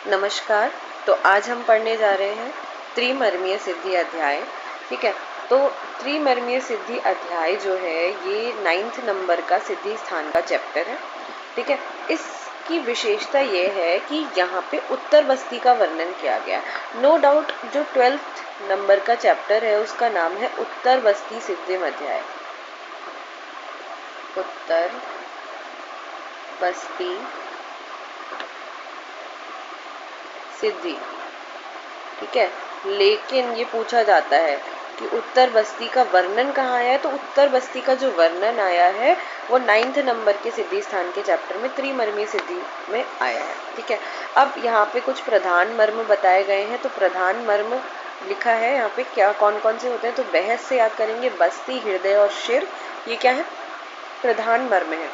नमस्कार। तो आज हम पढ़ने जा रहे हैं त्रिमर्मीय सिद्धि अध्याय। ठीक है, तो त्रिमर्मीय सिद्धि अध्याय जो है ये 9th नंबर का सिद्धि स्थान का चैप्टर है। ठीक है, इसकी विशेषता ये है कि यहाँ पे उत्तर बस्ती का वर्णन किया गया है। नो डाउट जो 12th नंबर का चैप्टर है उसका नाम है उत्तर बस्ती सिद्धि अध्याय। उत्तर बस्ती सिद्धि। ठीक है, लेकिन ये पूछा जाता है कि उत्तर बस्ती का वर्णन कहाँ आया है, तो उत्तर बस्ती का जो वर्णन आया है वो 9th नंबर के सिद्धि स्थान के चैप्टर में त्रिमर्मी सिद्धि में आया है। ठीक है, अब यहाँ पे कुछ प्रधान मर्म बताए गए हैं। तो प्रधान मर्म लिखा है यहाँ पे क्या कौन कौन से होते हैं, तो बहस से याद करेंगे बस्ती, हृदय और शिर, ये क्या है, प्रधान मर्म है।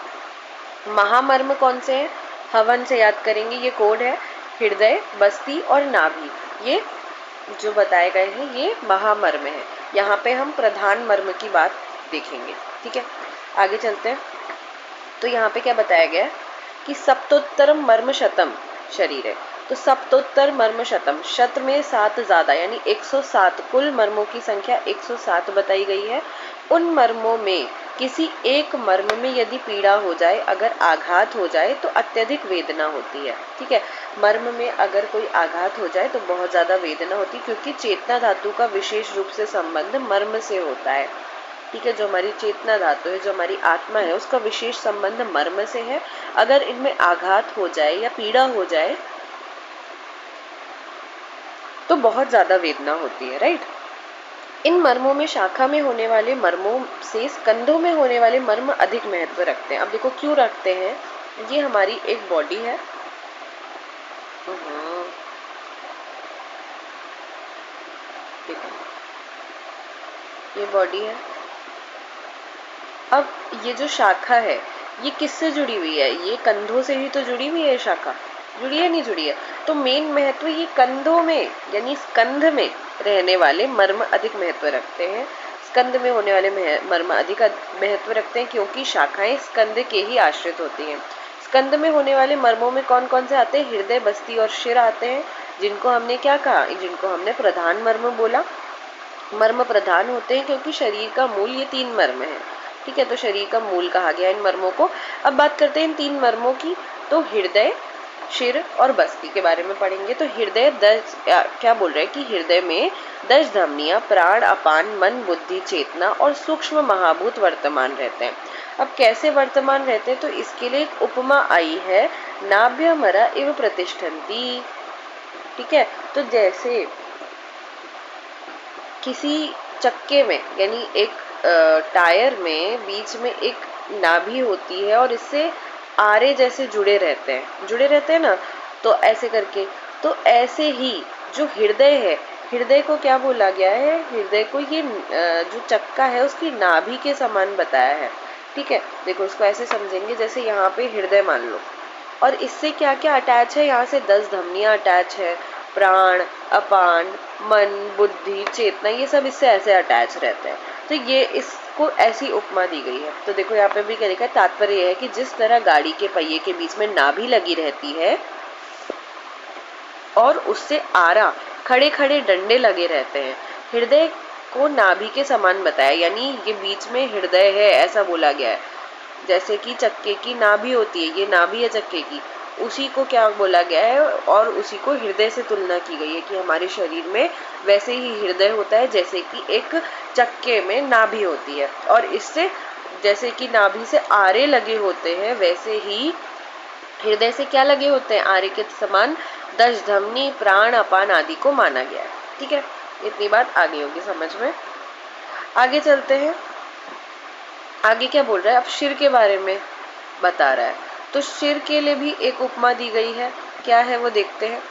महामर्म कौन से हैं, हवन से याद करेंगे, ये कोड है, हृदय, बस्ती और नाभि, ये जो बताए गए हैं ये महामर्म है। यहाँ पे हम प्रधान मर्म की बात देखेंगे। ठीक है, आगे चलते हैं। तो यहाँ पे क्या बताया गया है कि सप्तोत्तरम मर्म शतम शरीर है। तो सप्तोत्तर मर्म शतम, शत में 7 ज्यादा यानी 107, कुल मर्मों की संख्या 107 बताई गई है। उन मर्मों में किसी एक मर्म में यदि पीड़ा हो जाए, अगर आघात हो जाए तो अत्यधिक वेदना होती है। ठीक है, मर्म में अगर कोई आघात हो जाए तो बहुत ज्यादा वेदना होती है, क्योंकि चेतना धातु का विशेष रूप से संबंध मर्म से होता है। ठीक है, जो हमारी चेतना धातु है, जो हमारी आत्मा है, उसका विशेष संबंध मर्म से है। अगर इनमें आघात हो जाए या पीड़ा हो जाए तो बहुत ज्यादा वेदना होती है, राइट। इन मर्मों में शाखा में होने वाले मर्मों से स्कंधों में होने वाले मर्म अधिक महत्व रखते हैं। अब देखो क्यों रखते हैं, ये हमारी एक बॉडी है, ये बॉडी है। अब ये जो शाखा है ये किससे जुड़ी हुई है, ये कंधों से ही तो जुड़ी हुई है, शाखा जुड़ी है नहीं जुड़ी है। तो मेन महत्व ये कंधों में यानी स्कंध में रहने वाले मर्म अधिक महत्व रखते हैं। स्कंद में होने वाले मर्म अधिक महत्व रखते हैं, क्योंकि शाखाएं स्कंद के ही आश्रित होती हैं। स्कंद में होने वाले मर्मों में कौन कौन से आते हैं, हृदय, बस्ती और शिर आते हैं, जिनको हमने क्या कहा, जिनको हमने प्रधान मर्म बोला। मर्म प्रधान होते हैं क्योंकि शरीर का मूल ये 3 मर्म है। ठीक है, तो शरीर का मूल कहा गया इन मर्मों को। अब बात करते हैं इन 3 मर्मों की। तो हृदय, शिर और बस्ती के बारे में पढ़ेंगे। तो हृदय 10 क्या बोल रहे हैं कि हृदय में 10 धमनियां, प्राण, अपान, मन, बुद्धि, चेतना और सूक्ष्म महाभूत वर्तमान रहते हैं। अब कैसे वर्तमान रहते हैं, तो इसके लिए एक उपमा आई है, नाभ्यमरा इव प्रतिष्ठन्ति। ठीक है, तो जैसे किसी चक्के में यानी एक टायर में बीच में एक नाभि होती है और इससे आरे जैसे जुड़े रहते हैं ना, तो ऐसे करके, तो ऐसे ही जो हृदय है, हृदय को क्या बोला गया है, हृदय को ये जो चक्का है उसकी नाभि के समान बताया है। ठीक है, देखो इसको ऐसे समझेंगे, जैसे यहाँ पे हृदय मान लो, और इससे क्या क्या अटैच है, यहाँ से 10 धमनियां अटैच है, प्राण, अपान, मन, बुद्धि, चेतना, ये सब इससे ऐसे अटैच रहते हैं। तो ये इसको ऐसी उपमा दी गई है। तो देखो यहाँ पे भी क्या लिखा है, तात्पर्य यह है कि जिस तरह गाड़ी के पहिए के बीच में नाभि लगी रहती है और उससे आरा, खड़े खड़े डंडे लगे रहते हैं, हृदय को नाभि के समान बताया, यानी ये बीच में हृदय है ऐसा बोला गया है। जैसे कि चक्के की नाभि होती है, ये नाभि है चक्के की, उसी को क्या बोला गया है और उसी को हृदय से तुलना की गई है कि हमारे शरीर में वैसे ही हृदय होता है जैसे कि एक चक्के में नाभि होती है, और इससे जैसे कि नाभि से आरे लगे होते हैं वैसे ही हृदय से क्या लगे होते हैं, आरे के समान 10 धमनी, प्राण, अपान आदि को माना गया है। ठीक है, इतनी बात आगे होगी समझ में। आगे चलते हैं, आगे क्या बोल रहा है, अब शिर के बारे में बता रहा है। तो शिर के लिए भी एक उपमा दी गई है, क्या है वो देखते हैं।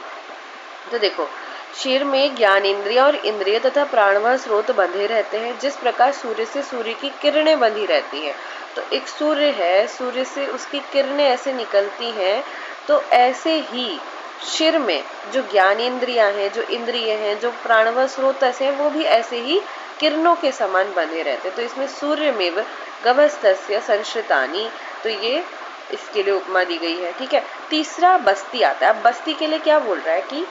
तो देखो, शिर में ज्ञान इंद्रिय और इंद्रिय तथा प्राणवाह स्रोत बंधे रहते हैं, जिस प्रकार सूर्य से सूर्य की किरणें बंधी रहती हैं। तो एक सूर्य है, सूर्य से उसकी किरणें ऐसे निकलती हैं, तो ऐसे ही शिर में जो ज्ञानेंद्रियां हैं, जो इंद्रिय हैं, जो प्राणवाह स्रोत हैं, वो भी ऐसे ही किरणों के समान बने रहते हैं। तो इसमें सूर्यमेव गवस्तस्य संश्रितानि, तो ये इसके लिए उपमा दी गई है। ठीक है, तीसरा बस्ती आता है। अब बस्ती के लिए क्या बोल रहा है कि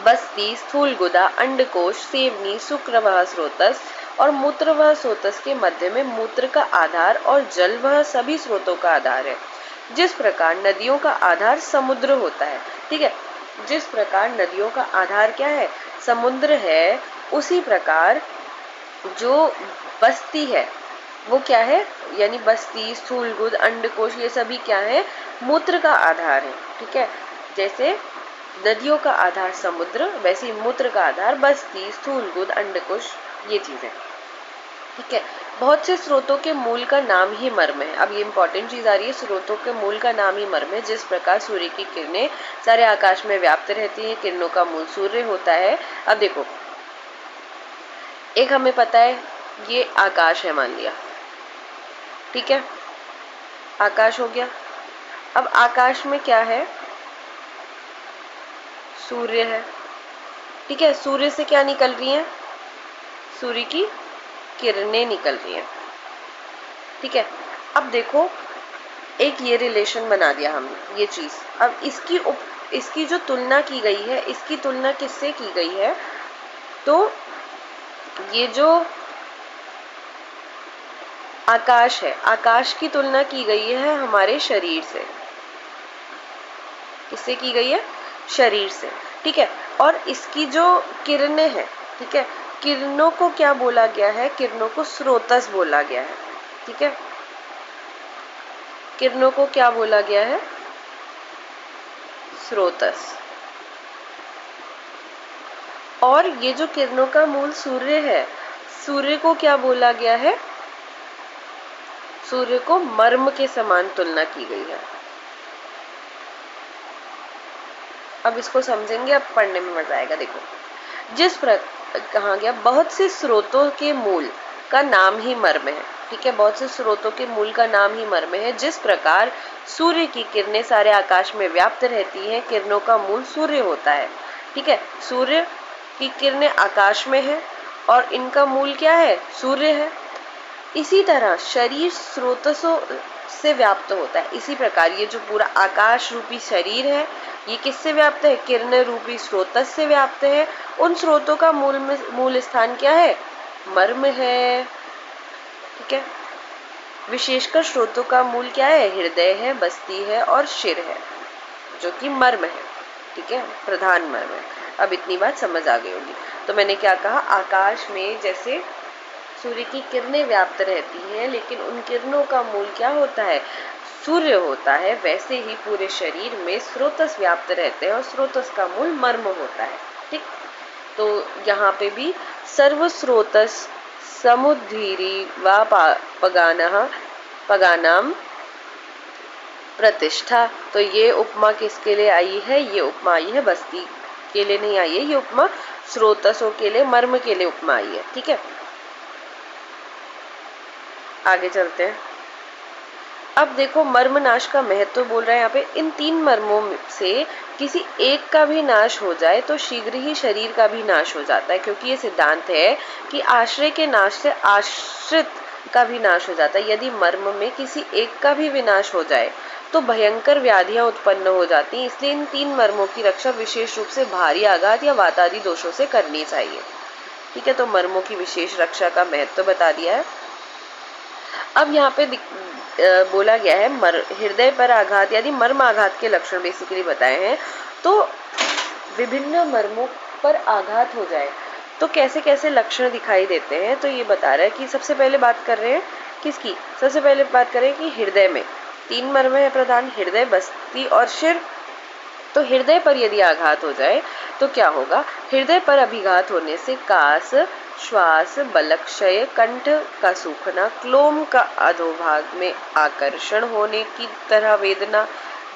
बस्ती स्थूल गुदा, अंडकोश, सेवनी, शुक्रवह स्रोतस और मूत्रवह स्रोतस के मध्य में मूत्र का आधार और जल वह सभी स्रोतों का आधार है। जिस प्रकार नदियों का आधार समुद्र होता है, ठीक है, जिस प्रकार नदियों का आधार क्या है, समुद्र है, उसी प्रकार जो बस्ती है वो क्या है, यानी बस्ती, स्थूल गुद, अंडकोश, ये सभी क्या है, मूत्र का आधार है। ठीक है, जैसे नदियों का आधार समुद्र, वैसे ही मूत्र का आधार बस्ती, स्थूल गुद, अंडकोश, ये चीजें। ठीक है, बहुत से स्रोतों के मूल का नाम ही मर्म है। अब ये इंपॉर्टेंट चीज आ रही है, स्रोतों के मूल का नाम ही मर्म है। जिस प्रकार सूर्य की किरणें सारे आकाश में व्याप्त रहती हैं, किरणों का मूल सूर्य होता है। अब देखो, एक हमें पता है ये आकाश है, मान लिया, ठीक है, आकाश हो गया। अब आकाश में क्या है, सूर्य है। ठीक है, सूर्य से क्या निकल रही है, सूर्य की किरणें निकल रही हैं। ठीक है, अब देखो एक ये रिलेशन बना दिया हमने, ये चीज। अब इसकी जो तुलना की गई है, इसकी तुलना किससे की गई है, तो ये जो आकाश है, आकाश की तुलना की गई है हमारे शरीर से। किससे की गई है, शरीर से। ठीक है, और इसकी जो किरणें हैं, ठीक है, किरणों को क्या बोला गया है, किरणों को स्रोतस बोला गया है। ठीक है, किरणों को क्या बोला गया है, स्रोतस। और ये जो किरणों का मूल सूर्य है, सूर्य को क्या बोला गया है, सूर्य को मर्म के समान तुलना की गई है। अब इसको समझेंगे, अब पढ़ने में मजा आएगा। देखो, जिस प्रकार कहा गया, बहुत से स्रोतों के मूल का नाम ही मर्म है। ठीक है, बहुत से स्रोतों के मूल का नाम ही मर्म है। जिस प्रकार सूर्य की किरणें सारे आकाश में व्याप्त रहती हैं, किरणों का मूल सूर्य होता है। ठीक है, सूर्य की किरणें आकाश में है और इनका मूल क्या है, सूर्य है। इसी तरह शरीर स्रोतसों से व्याप्त होता है। इसी प्रकार ये जो पूरा आकाश रूपी शरीर है, ये किससे व्याप्त है, किरण रूपी स्रोतस से व्याप्त है। उन स्रोतों का मूल स्थान क्या है, मर्म है। ठीक है, विशेषकर स्रोतों का मूल क्या है, हृदय है, बस्ती है और शिर है, जो कि मर्म है। ठीक है, प्रधान मर्म है। अब इतनी बात समझ आ गई होगी। तो मैंने क्या कहा, आकाश में जैसे सूर्य की किरणें व्याप्त रहती हैं, लेकिन उन किरणों का मूल क्या होता है, सूर्य होता है। वैसे ही पूरे शरीर में स्रोतस व्याप्त रहते हैं और स्रोतस का मूल मर्म होता है। ठीक, तो यहाँ पे भी सर्व स्रोतस समुद्धीरी व पगानाम प्रतिष्ठा। तो ये उपमा किसके लिए आई है, ये उपमा आई है बस्ती के लिए नहीं आई है, ये उपमा स्रोतसों के लिए, मर्म के लिए उपमा आई है। ठीक है, आगे चलते हैं। अब देखो, मर्म नाश का महत्व बोल रहा है यहाँ पे। इन तीन मर्मों से किसी एक का भी नाश हो जाए तो शीघ्र ही शरीर का भी नाश हो जाता है, क्योंकि ये सिद्धांत है कि आश्रय के नाश से आश्रित का भी नाश हो जाता है। यदि मर्म में किसी एक का भी विनाश हो जाए तो भयंकर व्याधियां उत्पन्न हो जाती हैं। इसलिए इन तीन मर्मों की रक्षा विशेष रूप से भारी आघात या वातादि दोषों से करनी चाहिए। ठीक है, तो मर्मों की विशेष रक्षा का महत्व बता दिया है। अब यहाँ पे बोला गया है हृदय पर आघात, यानी मर्म आघात के लक्षण बेसिकली बताए हैं। तो विभिन्न मर्मों पर आघात हो जाए तो कैसे कैसे लक्षण दिखाई देते हैं, तो ये बता रहा है कि सबसे पहले बात कर रहे हैं किसकी, सबसे पहले बात करें कि हृदय में तीन मर्म है प्रधान, हृदय, बस्ती और शिर। तो हृदय पर यदि आघात हो जाए तो क्या होगा, हृदय पर अभिघात होने से कास, श्वास, बलक्षय, कंठ का सूखना, क्लोम का अधोभाग में आकर्षण होने की तरह वेदना,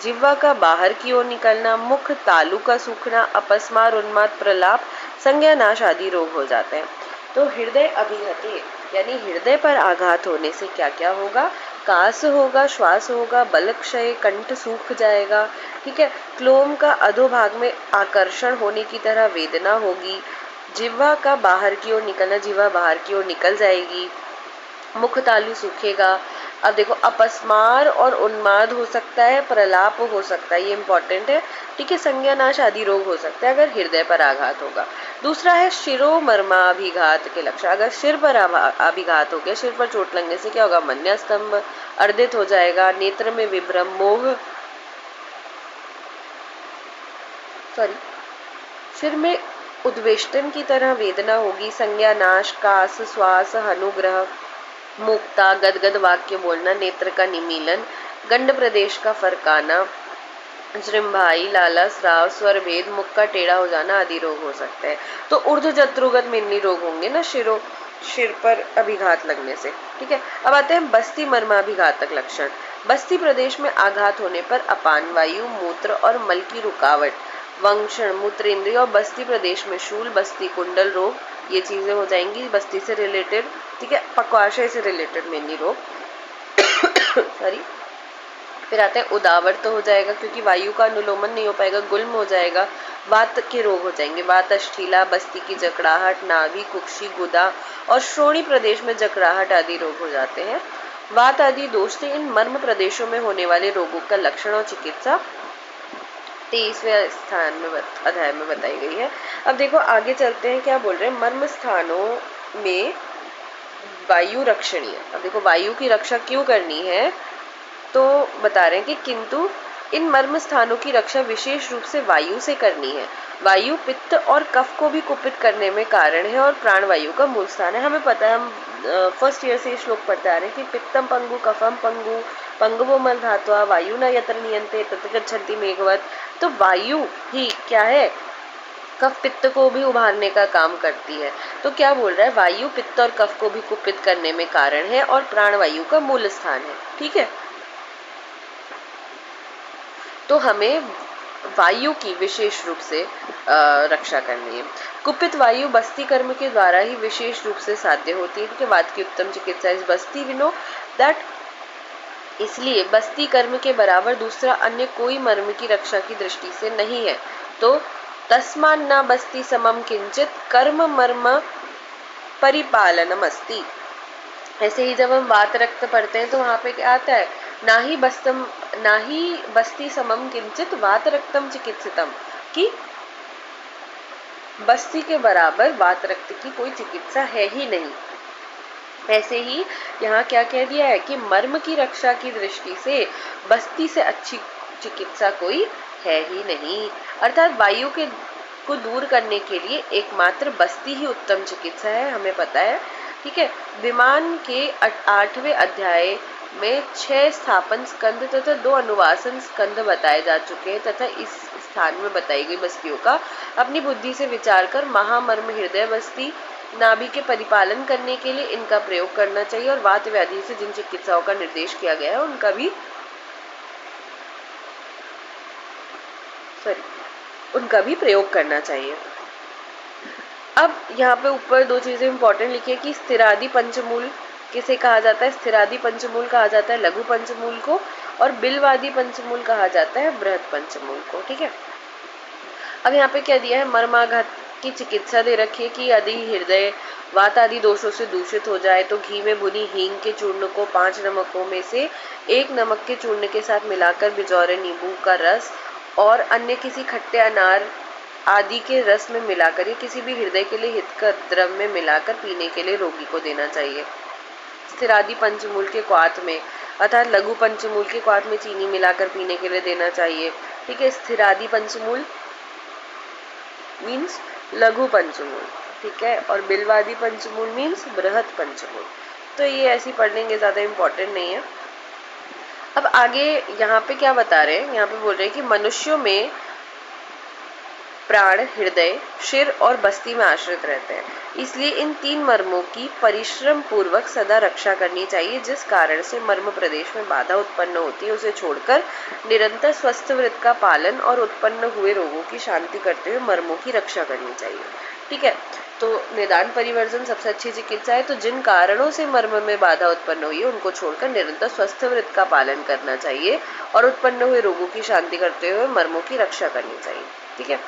जिह्वा का बाहर की ओर निकलना, मुख तालु का सूखना, अपस्मार, उन्माद, प्रलाप, संज्ञानाश आदि रोग हो जाते हैं। तो हृदय अभिघाती यानी हृदय पर आघात होने से क्या क्या होगा, कास होगा, श्वास होगा, बलक्षय, कंठ सूख जाएगा। ठीक है, क्लोम का अधोभाग में आकर्षण होने की तरह वेदना होगी, जिह्वा का बाहर की ओर निकलना, जिह्वा बाहर की ओर निकल जाएगी, मुख तालु सूखेगा। अब देखो अपस्मार और उन्माद हो सकता है, प्रलाप हो सकता है, ये इंपॉर्टेंट है, ठीक है। संज्ञानाश आदि रोग हो सकता है अगर हृदय पर आघात होगा। दूसरा है शिरोमर्माभिघात के लक्षण, अगर सिर पर अभिघात हो गया, सिर पर चोट लगने से क्या होगा, मन्यास्तंभ अर्धित हो जाएगा, नेत्र में विभ्रम, मोह, सिर में उद्वेष्टन की तरह वेदना होगी, संज्ञानाश, कास, श्वास, अनुग्रह, मुक्ता, गदगद वाक्य बोलना, नेत्र का निमीलन, गंड प्रदेश का फरकाना, जृंभाई, लाला, स्राव, स्वर भेद, मुख का टेढ़ा हो जाना आदि रोग हो सकते हैं। तो ऊर्ध्व जत्रुगत मिन्नी रोग होंगे ना सिर पर अभिघात लगने से, ठीक है। अब आते हैं बस्ती मर्माभिघातक लक्षण। बस्ती प्रदेश में आघात होने पर अपान वायु, मूत्र और मल की रुकावट, वंक्षण, मूत्रेंद्रिय और बस्ती प्रदेश में शूल, बस्ती कुंडल रोग, ये चीजें हो जाएंगी बस्ती से रिलेटेड, ठीक है। पक्वाशय से रिलेटेड मेनली रोग सॉरी। फिर आता है उदावर्त तो हो जाएगा क्योंकि वायु का अनुलोमन नहीं हो पाएगा, गुल्म हो जाएगा, वात के रोग हो जाएंगे, वात अष्ठीला, बस्ती की जकड़ाहट, नाभि, कुक्षी, गुदा और श्रोणी प्रदेश में जकड़ाहट आदि रोग हो जाते हैं। वात आदि दोष से इन मर्म प्रदेशों में होने वाले रोगों का लक्षण और चिकित्सा 23वें स्थान में अध्याय में बताई गई है। अब देखो आगे चलते हैं, क्या बोल रहे हैं, मर्म स्थानों में वायु रक्षणीय। अब देखो वायु की रक्षा क्यों करनी है, तो बता रहे हैं कि किंतु इन मर्म स्थानों की रक्षा विशेष रूप से वायु से करनी है। वायु पित्त और कफ को भी कुपित करने में कारण है और प्राणवायु का मूल स्थान है। हमें पता है, हम फर्स्ट ईयर से श्लोक पढ़ते आ रहे हैं कि पित्तम पंगु, कफम पंगु, पंगवो मल धात्वा, वायु न यत्र नियंते तत्र गच्छन्ति मेघवत। तो वायु ही क्या है, कफ पित्त को भी उभारने का काम करती है। तो क्या बोल रहा है, वायु पित्त और कफ को भी कुपित करने में कारण है और प्राणवायु का मूल स्थान है, ठीक है। तो हमें वायु की विशेष रूप से रक्षा करनी है। कुपित वायु बस्ती कर्म के द्वारा ही विशेष रूप से साध्य होती है, क्योंकि वात की उत्तम चिकित्सा इस बस्ती विनो दैट, इसलिए बस्ती कर्म के बराबर दूसरा अन्य कोई मर्म की रक्षा की दृष्टि से नहीं है। तो तस्मान न बस्ती समम किंचित कर्म मर्म परिपालनम अस्ति। ऐसे ही जब हम वात रक्त पढ़ते हैं तो वहां पे क्या आता है, ना ही बस्ती समम किंचित वात रक्तम चिकित्सितम, कि बस्ती के बराबर वात रक्त की कोई चिकित्सा है ही नहीं। ऐसे ही यहाँ क्या कह दिया है कि मर्म की रक्षा की दृष्टि से बस्ती से अच्छी चिकित्सा कोई है ही नहीं, अर्थात वायु के को दूर करने के लिए एकमात्र बस्ती ही उत्तम चिकित्सा है, हमें पता है, ठीक है। विमान के 8वें अध्याय में 6 स्थापन स्कंद तथा 2 अनुवासन स्कंद बताए जा चुके हैं तथा इस स्थान में बताई गई बस्तियों का अपनी बुद्धि से विचार कर महामर्म हृदय बस्ती नाभि के परिपालन करने के लिए इनका प्रयोग करना चाहिए और वात व्याधि से जिन चिकित्साओं का निर्देश किया गया है उनका भी प्रयोग करना चाहिए। अब यहाँ पे ऊपर 2 चीजें इंपॉर्टेंट लिखी है कि स्थिरादि पंचमूल किसे कहा जाता है, स्थिरादि पंचमूल कहा जाता है लघु पंचमूल को, और बिलवादी पंचमूल कहा जाता है बृहद पंचमूल को, ठीक है। अब यहाँ पे क्या दिया है, मर्माघात की चिकित्सा दे रखी है कि यदि हृदय वात आदि दोषों से दूषित हो जाए तो घी में भुनी हींग के चूर्ण को 5 नमकों में से 1 नमक के चूर्ण के साथ मिलाकर बिजौरे नींबू का रस और अन्य किसी खट्टे अनार आदि के रस में मिलाकर या किसी भी हृदय के लिए हितकर द्रव में मिलाकर पीने के लिए रोगी को देना चाहिए। स्थिरादि पंचमूल के क्वाथ में अर्थात लघु पंचमूल के क्वाथ में चीनी मिलाकर पीने के लिए देना चाहिए, ठीक है। स्थिरादि पंचमूल मीन्स लघु पंचमूल, ठीक है, और बिलवादी पंचमूल मीन्स बृहद पंचमूल। तो ये ऐसी पढ़ लेंगे, ज्यादा इंपॉर्टेंट नहीं है। अब आगे यहाँ पे क्या बता रहे हैं, यहाँ पे बोल रहे हैं कि मनुष्यों में प्राण हृदय सिर और बस्ती में आश्रित रहते हैं, इसलिए इन 3 मर्मों की परिश्रम पूर्वक सदा रक्षा करनी चाहिए। जिस कारण से मर्म प्रदेश में बाधा उत्पन्न होती है उसे छोड़कर निरंतर स्वस्थ वृत्त का पालन और उत्पन्न हुए रोगों की शांति करते हुए मर्मों की रक्षा करनी चाहिए, ठीक है। तो निदान परिवर्जन सबसे अच्छी चिकित्सा है। तो जिन कारणों से मर्म में बाधा उत्पन्न हुई है उनको छोड़कर निरंतर स्वस्थ वृत्त का पालन करना चाहिए और उत्पन्न हुए रोगों की शांति करते हुए मर्मों की रक्षा करनी चाहिए, ठीक है।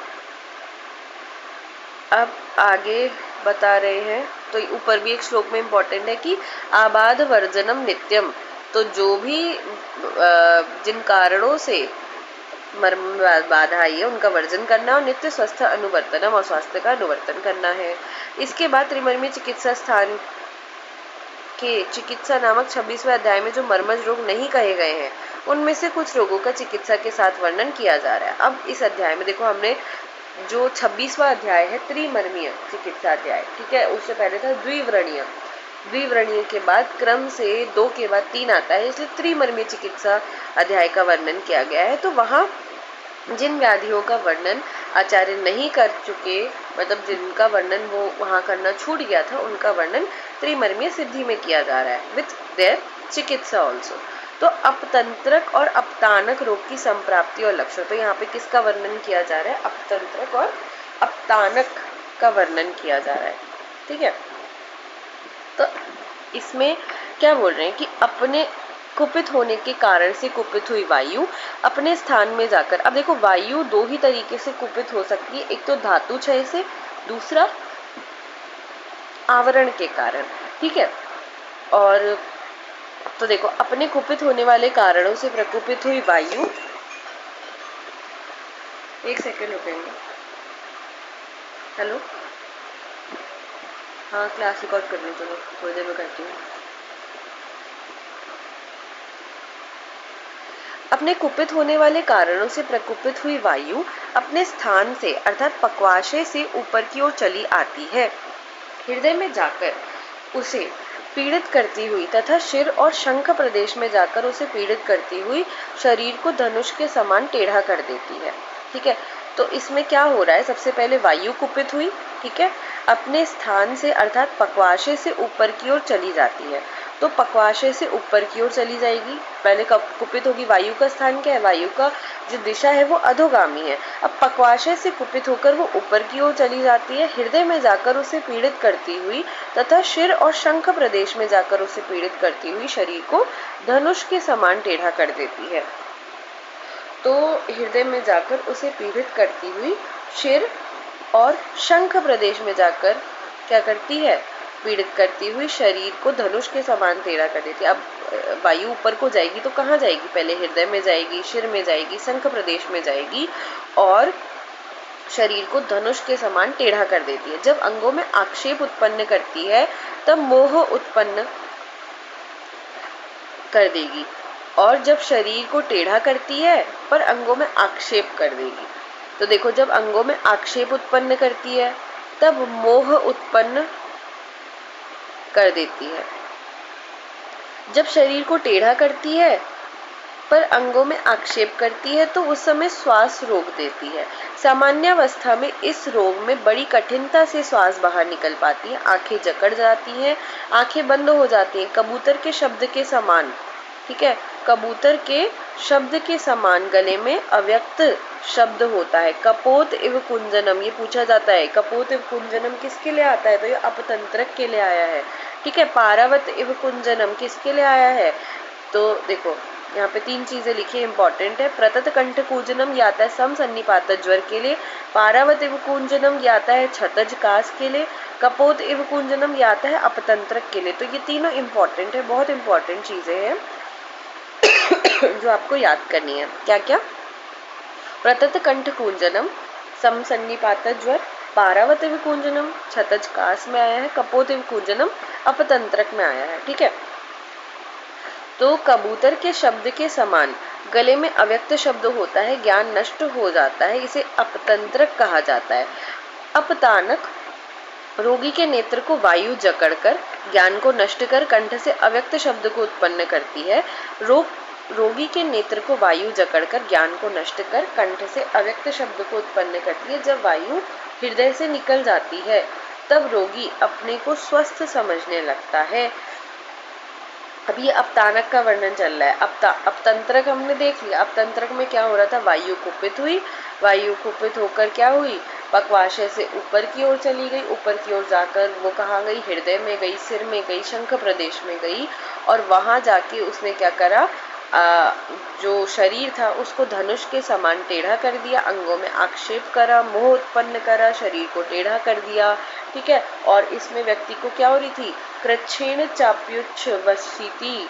अब आगे बता रहे हैं तो ऊपर भी एक श्लोक में इम्पोर्टेंट है कि आबाध वर्जनम नित्यम, तो जो भी जिन कारणों से मर्म बाधा आई है उनका वर्जन करना और नित्य स्वस्थ अनुवर्तनम और स्वास्थ्य का अनुवर्तन करना है। इसके बाद त्रिमर्मी चिकित्सा स्थान के चिकित्सा नामक 26वें अध्याय में जो मर्मज रोग नहीं कहे गए हैं उनमें से कुछ रोगों का चिकित्सा के साथ वर्णन किया जा रहा है। अब इस अध्याय में देखो, हमने जो 26वां अध्याय है त्रिमर्मीय चिकित्सा अध्याय, ठीक है, उससे पहले था द्विव्रणीय, द्विव्रणीय के बाद क्रम से 2 के बाद 3 आता है, इसलिए त्रिमर्मीय चिकित्सा अध्याय का वर्णन किया गया है। तो वहाँ जिन व्याधियों का वर्णन आचार्य नहीं कर चुके, मतलब जिनका वर्णन वो वहाँ करना छूट गया था, उनका वर्णन त्रिमर्मीय सिद्धि में किया जा रहा है विथ देयर चिकित्सा ऑल्सो। तो अपतंत्रक और अपतानक रोग की संप्राप्ति और लक्षण, तो यहाँ पे किसका वर्णन किया जा रहा है? अपतंत्रक और अपतानक का वर्णन किया जा रहा है, ठीक है। तो इसमें क्या बोल रहे हैं कि अपने कुपित होने के कारण से कुपित हुई वायु अपने स्थान में जाकर, अब देखो वायु 2 ही तरीके से कुपित हो सकती है, एक तो धातु क्षय से, दूसरा आवरण के कारण, ठीक है। और तो देखो अपने कुपित होने वाले कारणों से प्रकुपित हुई वायु, एक सेकेंड रुकेंगे, हेलो, हाँ क्लास रिकॉर्ड करनी, चलो थोड़ी देर में करती हूँ। अपने कुपित होने वाले कारणों से प्रकुपित हुई वायु अपने स्थान से अर्थात पक्वाशय से ऊपर की ओर चली आती है, हृदय में जाकर उसे पीड़ित करती हुई तथा सिर और शंख प्रदेश में जाकर उसे पीड़ित करती हुई शरीर को धनुष के समान टेढ़ा कर देती है, ठीक है। तो इसमें क्या हो रहा है, सबसे पहले वायु कुपित हुई, ठीक है, अपने स्थान से अर्थात पक्वाशय से ऊपर की ओर चली जाती है। तो पक्वाशय से ऊपर की ओर चली जाएगी, पहले कब कुपित होगी, वायु का स्थान क्या है, वायु का जो दिशा है वो अधोगामी है। अब पक्वाशय से कुपित होकर वो ऊपर की ओर चली जाती है, हृदय में जाकर उसे पीड़ित करती हुई तथा सिर और शंख प्रदेश में जाकर उसे पीड़ित करती हुई शरीर को धनुष के समान टेढ़ा कर देती है। तो हृदय में जाकर उसे पीड़ित करती हुई सिर और शंख प्रदेश में जाकर क्या करती है, पीड़ित करती हुई शरीर को धनुष के समान टेढ़ा कर देती है। अब वायु ऊपर को जाएगी तो कहाँ जाएगी, पहले हृदय में जाएगी, सिर में जाएगी, शंख प्रदेश में जाएगी और शरीर को धनुष के समान टेढ़ा कर देती है। जब अंगों में आक्षेप उत्पन्न करती है तब मोह उत्पन्न कर देगी, और जब शरीर को टेढ़ा करती है पर अंगों में आक्षेप कर देगी। तो देखो जब अंगों में आक्षेप उत्पन्न करती है तब मोह उत्पन्न कर देती है, जब शरीर को टेढ़ा करती है पर अंगों में आक्षेप करती है तो उस समय श्वास रोक देती है। सामान्य अवस्था में इस रोग में बड़ी कठिनता से श्वास बाहर निकल पाती है, आंखें जकड़ जाती हैं, आंखें बंद हो जाती हैं, कबूतर के शब्द के समान, ठीक है, कबूतर के शब्द के समान गले में अव्यक्त शब्द होता है। कपोत एवं कुंजनम, ये पूछा जाता है कपोत एवं कुंजनम किसके लिए आता है, तो ये अपतंत्रक के लिए आया है, ठीक है। पारावत एवं कुंजनम किसके लिए आया है, तो देखो यहाँ पे 3 चीजें लिखी इंपॉर्टेंट है। प्रतत कंठ कूजनम ये आता है सम सन्निपात ज्वर के लिए, पारावत एवं कुंजनम ये आता है छतज कास के लिए, कपोत एवं कुंजनम ये आता है अपतंत्रक के लिए। तो ये तीनों इंपॉर्टेंट है, बहुत इंपॉर्टेंट चीजें हैं जो आपको याद करनी है। क्या क्या, प्रतत कंठ कूंजनम सम सन्निपात ज्वर, पारावत एवं कूंजनम छतज कास में आया है, कपोत एवं कूंजनम अपतंत्रक में आया है, ठीक है। तो कबूतर के शब्द के समान गले में अव्यक्त शब्द होता है, ज्ञान नष्ट हो जाता है, इसे अपतंत्रक कहा जाता है। अपतानक रोगी के नेत्र को वायु जकड़कर ज्ञान को नष्ट कर कंठ से अव्यक्त शब्द को उत्पन्न करती है। रोगी के नेत्र को वायु जकड़कर ज्ञान को नष्ट कर कंठ से अव्यक्त शब्द को उत्पन्न करती है। जब वायु हृदय से निकल जाती है तब रोगी अपने को स्वस्थ समझने लगता है। अब ये अपतानक का वर्णन चल रहा है। अपतंत्रक हमने देख लिया, अपतंत्रक में क्या हो रहा था, वायु कुपित हुई, वायु कुपित होकर क्या हुई, पक्वाशय से ऊपर की ओर चली गई, ऊपर की ओर जाकर वो कहाँ गई, हृदय में गई, सिर में गई, शंख प्रदेश में गई, और वहां जाके उसने क्या करा, जो शरीर था उसको धनुष के समान टेढ़ा कर दिया, अंगों में आक्षेप करा, मोह उत्पन्न करा, शरीर को टेढ़ा कर दिया, ठीक है। और इसमें व्यक्ति को क्या हो रही थी, कृच्छेण चाप्युच्छ वशीति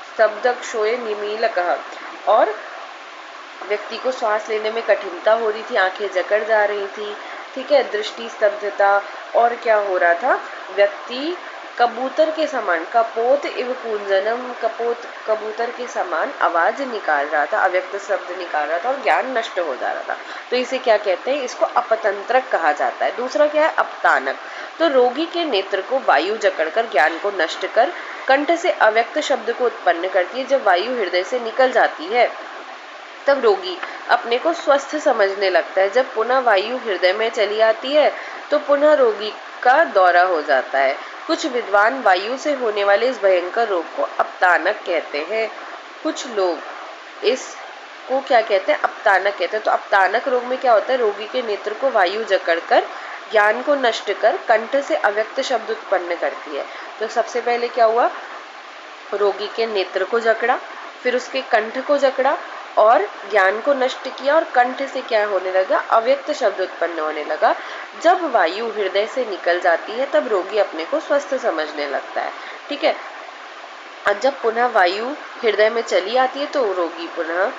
स्तब्धक्षोए निमीलकः, और व्यक्ति को श्वास लेने में कठिनता हो रही थी, आंखें जकड़ जा रही थी, ठीक है, दृष्टि स्तब्धता, और क्या हो रहा था, व्यक्ति कबूतर के समान, कपोत इव कुंजनम, कबूतर के समान आवाज निकाल रहा था, अव्यक्त शब्द निकाल रहा था और ज्ञान नष्ट हो जा रहा था। तो इसे क्या कहते हैं, इसको अपतंत्रक कहा जाता है। दूसरा क्या है, अपतानक। तो रोगी के नेत्र को वायु जकड़कर ज्ञान को नष्ट कर कंठ से अव्यक्त शब्द को उत्पन्न करती है। जब वायु हृदय से निकल जाती है तब रोगी अपने को स्वस्थ समझने लगता है। जब पुनः वायु हृदय में चली आती है तो पुनः रोगी का दौरा हो जाता है। कुछ विद्वान वायु से होने वाले इस भयंकर रोग को अपतानक कहते हैं। कुछ लोग इसको क्या कहते हैं, अपतानक कहते हैं। तो अपतानक रोग में क्या होता है, रोगी के नेत्र को वायु जकड़कर ज्ञान को नष्ट कर कंठ से अव्यक्त शब्द उत्पन्न करती है। तो सबसे पहले क्या हुआ, रोगी के नेत्र को जकड़ा, फिर उसके कंठ को जकड़ा और ज्ञान को नष्ट किया, और कंठ से क्या होने लगा, अव्यक्त शब्द उत्पन्न होने लगा। जब वायु हृदय से निकल जाती है तब रोगी अपने को स्वस्थ समझने लगता है, ठीक है। और जब पुनः वायु हृदय में चली आती है तो रोगी पुनः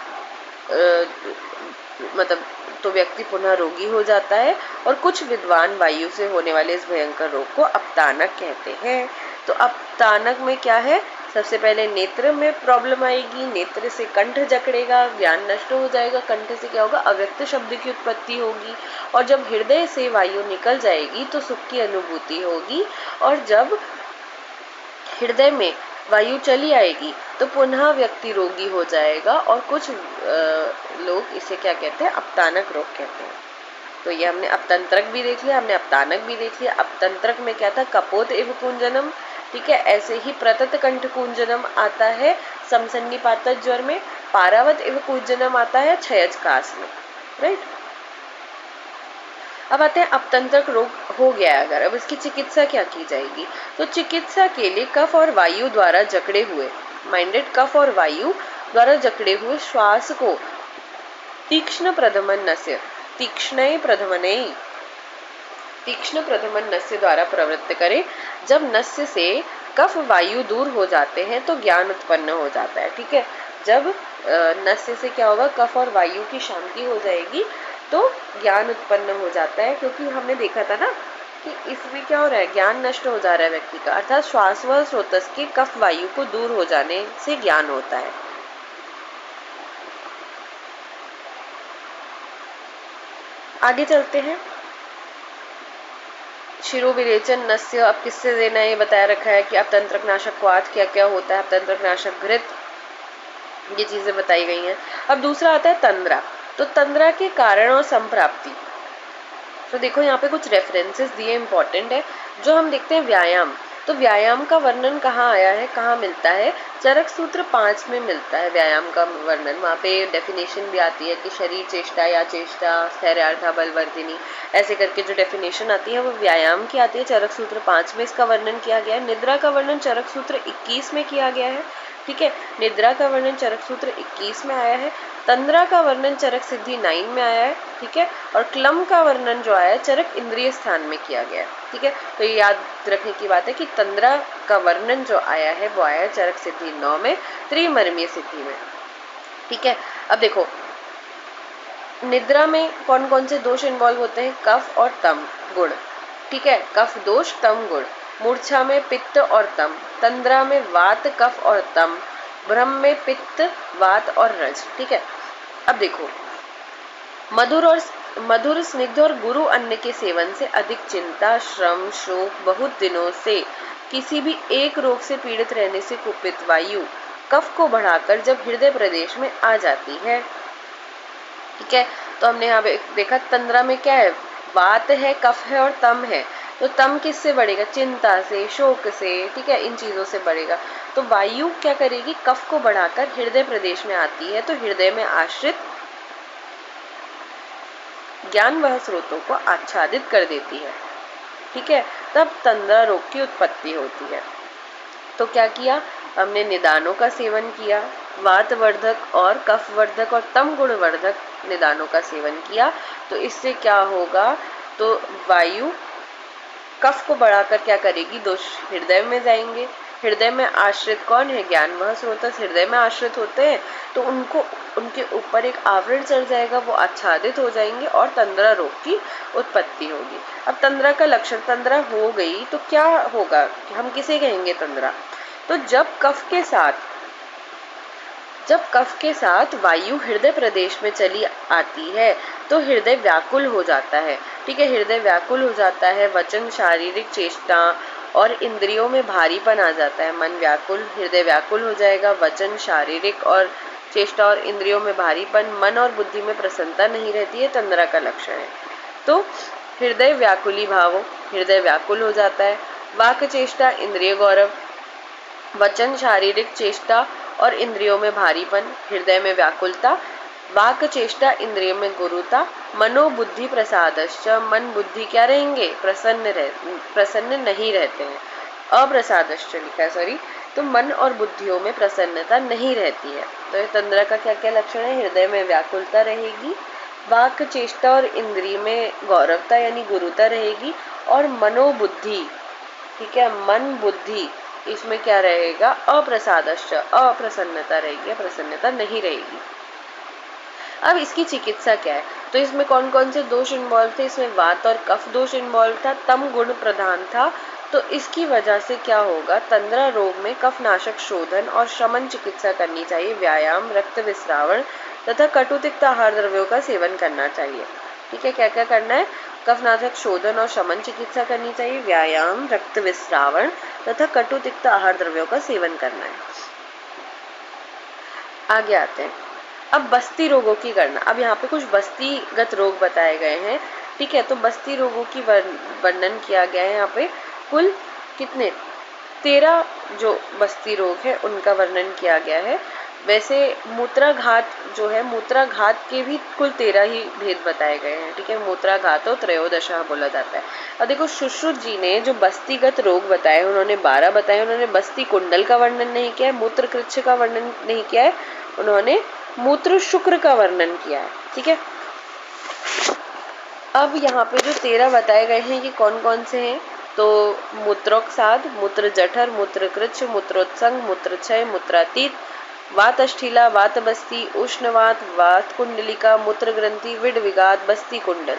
तो व्यक्ति पुनः रोगी हो जाता है। और कुछ विद्वान वायु से होने वाले इस भयंकर रोग को अपतानक कहते हैं। तो अपतानक में क्या है, सबसे पहले नेत्र में प्रॉब्लम आएगी, नेत्र से कंठ जकड़ेगा, ज्ञान नष्ट हो जाएगा, कंठ से क्या होगा, अव्यक्त शब्द की उत्पत्ति होगी, और जब हृदय से वायु निकल जाएगी तो सुख की अनुभूति होगी, और जब हृदय में वायु चली आएगी तो पुनः व्यक्ति रोगी हो जाएगा। और कुछ लोग इसे क्या कहते हैं, अपतानक रोग कहते हैं। तो ये हमने अपतंत्रक भी देख लिया, हमने अपतानक भी देख लिया। अपतंत्रक में क्या था, कपोत एव कुंजनम, ठीक है। ऐसे ही प्रतत कंठ कुंजनम आता है समसन्निपातज ज्वर में, पारावत एव कुंजनम आता है क्षयज कास में, राइट। अब आते हैं अपतंत्रक रोग हो गया अगर, अब इसकी चिकित्सा क्या की जाएगी। तो चिकित्सा के लिए कफ और वायु द्वारा जकड़े हुए, माइंडेड, कफ और वायु द्वारा जकड़े हुए श्वास को तीक्ष्ण प्रधमन नस्य, तीक्ष्ण प्रधमन नस्य द्वारा प्रवृत्त करें। जब नस्य से कफ वायु दूर हो जाते हैं तो ज्ञान उत्पन्न हो जाता है, ठीक है। जब नस्य से क्या होगा, कफ और वायु की शांति हो जाएगी तो ज्ञान उत्पन्न हो जाता है। क्योंकि हमने देखा था ना कि इसमें क्या हो रहा है, ज्ञान नष्ट हो जा रहा है व्यक्ति का, अर्थात श्वास व स्रोतस के कफ वायु को दूर हो जाने से ज्ञान होता है। आगे चलते हैं, शिरोविरेचन नस्य, अब किससे देना है ये बताया रखा है कि अपतंत्रक नाशक क्वाथ क्या क्या होता है, अपतंत्रक नाशक घृत, ये चीजें बताई गई हैं। अब दूसरा आता है तंद्रा। तो तंद्रा के कारण और संप्राप्ति, तो देखो यहाँ पे कुछ रेफरेंसेस दिए इंपॉर्टेंट है। जो हम देखते हैं व्यायाम, तो व्यायाम का वर्णन कहाँ आया है, कहाँ मिलता है, चरक सूत्र 5 में मिलता है व्यायाम का वर्णन। वहाँ पे डेफिनेशन भी आती है कि शरीर चेष्टा या चेष्टा स्थैर्यार्था बलवर्धिनी, ऐसे करके जो डेफिनेशन आती है वो व्यायाम की आती है। चरक सूत्र 5 में इसका वर्णन किया गया है। निद्रा का वर्णन चरक सूत्र 21 में किया गया है, ठीक है। निद्रा का वर्णन चरक सूत्र 21 में आया है। तंद्रा का वर्णन चरक सिद्धि 9 में आया है, ठीक है। और क्लम का वर्णन जो आया है चरक इंद्रिय स्थान में किया गया है, ठीक है। तो ये याद रखने की बात है कि तंद्रा का वर्णन जो आया है वो आया है चरक सिद्धि 9 में, त्रिमर्मीय सिद्धि में, ठीक है। अब देखो निद्रा में कौन कौन से दोष इन्वॉल्व होते हैं, कफ और तम गुण, ठीक है। कफ दोष, तम गुण। मूर्छा में पित्त और तम, तंद्रा में वात कफ और तम, ब्रह्म में पित्त वात और रज, ठीक है। अब देखो मधुर स्निग्ध और गुरु अन्न के सेवन से अधिक चिंता, श्रम, शोक, बहुत दिनों से किसी भी एक रोग से पीड़ित रहने से कुपित वायु कफ को बढ़ाकर जब हृदय प्रदेश में आ जाती है, ठीक है। तो हमने यहाँ देखा तंद्रा में क्या है, वात है, कफ है और तम है। तो तम किससे बढ़ेगा, चिंता से, शोक से, ठीक है, इन चीजों से बढ़ेगा। तो वायु क्या करेगी, कफ को बढ़ाकर हृदय प्रदेश में आती है तो हृदय में आश्रित ज्ञान वह स्रोतों को आच्छादित कर देती है, ठीक है। तब तंद्रा रोग की उत्पत्ति होती है। तो क्या किया हमने, निदानों का सेवन किया, वातवर्धक और कफवर्धक और तम गुणवर्धक निदानों का सेवन किया। तो इससे क्या होगा, तो वायु कफ को बढ़ाकर क्या करेगी, दोष हृदय में जाएंगे। हृदय में आश्रित कौन है, ज्ञान वह स्रोतस हृदय में आश्रित होते हैं, तो उनको उनके ऊपर एक आवरण चढ़ जाएगा, वो आच्छादित हो जाएंगे और तंद्रा रोग की उत्पत्ति होगी। अब तंद्रा का लक्षण, तंद्रा हो गई तो क्या होगा, हम किसे कहेंगे तंद्रा, तो जब कफ के साथ वायु हृदय प्रदेश में चली आती है तो हृदय व्याकुल हो जाता है। ठीक है, हृदय व्याकुल हो जाता है, वचन, शारीरिक चेष्टा और इंद्रियों में भारीपन आ जाता है। मन व्याकुल, हृदय व्याकुल हो जाएगा, वचन, शारीरिक और चेष्टा और इंद्रियों में भारीपन, मन और बुद्धि में प्रसन्नता नहीं रहती है, तंद्रा का लक्षण है। तो हृदय व्याकुली भाव, हृदय व्याकुल हो जाता है, वाक चेष्टा, इंद्रिय गौरव, वचन, शारीरिक चेष्टा और इंद्रियों में भारीपन, हृदय में व्याकुलता, वाक चेष्टा, इंद्रिय में गुरुता, मनोबुद्धि प्रसादश्च, मन बुद्धि क्या रहेंगे, प्रसन्न नहीं रहते हैं, अप्रसादश्च लिखा है, सॉरी, तो मन और बुद्धियों में प्रसन्नता नहीं रहती है। तो ये तंद्रा का क्या क्या लक्षण है, हृदय में व्याकुलता रहेगी, वाक चेष्टा और इंद्रिय में गौरवता यानी गुरुता रहेगी, और मनोबुद्धि, ठीक है, मन बुद्धि इसमें क्या रहेगा, अप्रसादश्च, अप्रसन्नता रहेगी, प्रसन्नता नहीं रहेगी। अब इसकी चिकित्सा क्या है, तो इसमें कौन कौन से दोष इन्वॉल्व थे, इसमें वात और कफ दोष इन्वॉल्व था, तम गुण प्रधान था। तो इसकी वजह से क्या होगा, तंद्रा रोग में कफनाशक शोधन और शमन चिकित्सा करनी चाहिए, व्यायाम, रक्त विस्रावण तथा कटुतिक्त आहार द्रव्यों का सेवन करना चाहिए। ठीक है, क्या क्या करना है, कफनाशक शोधन और शमन चिकित्सा करनी चाहिए, व्यायाम, रक्त विस्रावण तथा कटुतिक्त आहार द्रव्यों का सेवन करना है। आगे आते हैं, अब बस्ती रोगों की गणना। अब यहाँ पे कुछ बस्तीगत रोग बताए गए हैं। ठीक है, तो बस्ती रोगों की वर्णन किया गया है। यहाँ पे कुल कितने 13 जो बस्ती रोग है उनका वर्णन किया गया है। वैसे मूत्राघात जो है, मूत्राघात के भी कुल 13 ही भेद बताए गए हैं। ठीक है, मूत्राघातो त्रयोदशा बोला जाता है। अब देखो सुश्रुत जी ने जो बस्तीगत रोग बताए उन्होंने 12 बताए। उन्होंने बस्ती कुंडल का वर्णन नहीं किया है, मूत्र कृच्छ का वर्णन नहीं किया है, उन्होंने मूत्र शुक्र का वर्णन किया है। ठीक है, अब यहाँ पे जो 13 बताए गए हैं ये कौन कौन से हैं, तो मूत्रोक्साद, मूत्र जठर, मूत्र कृच्छ, मूत्रोत्संग, मूत्रक्षय, मूत्रातीत, वात अष्ठीला, वात बस्ती, उष्णवात, वात कुंडलिका, मूत्र ग्रंथि, विड विगात, बस्ती कुंडल।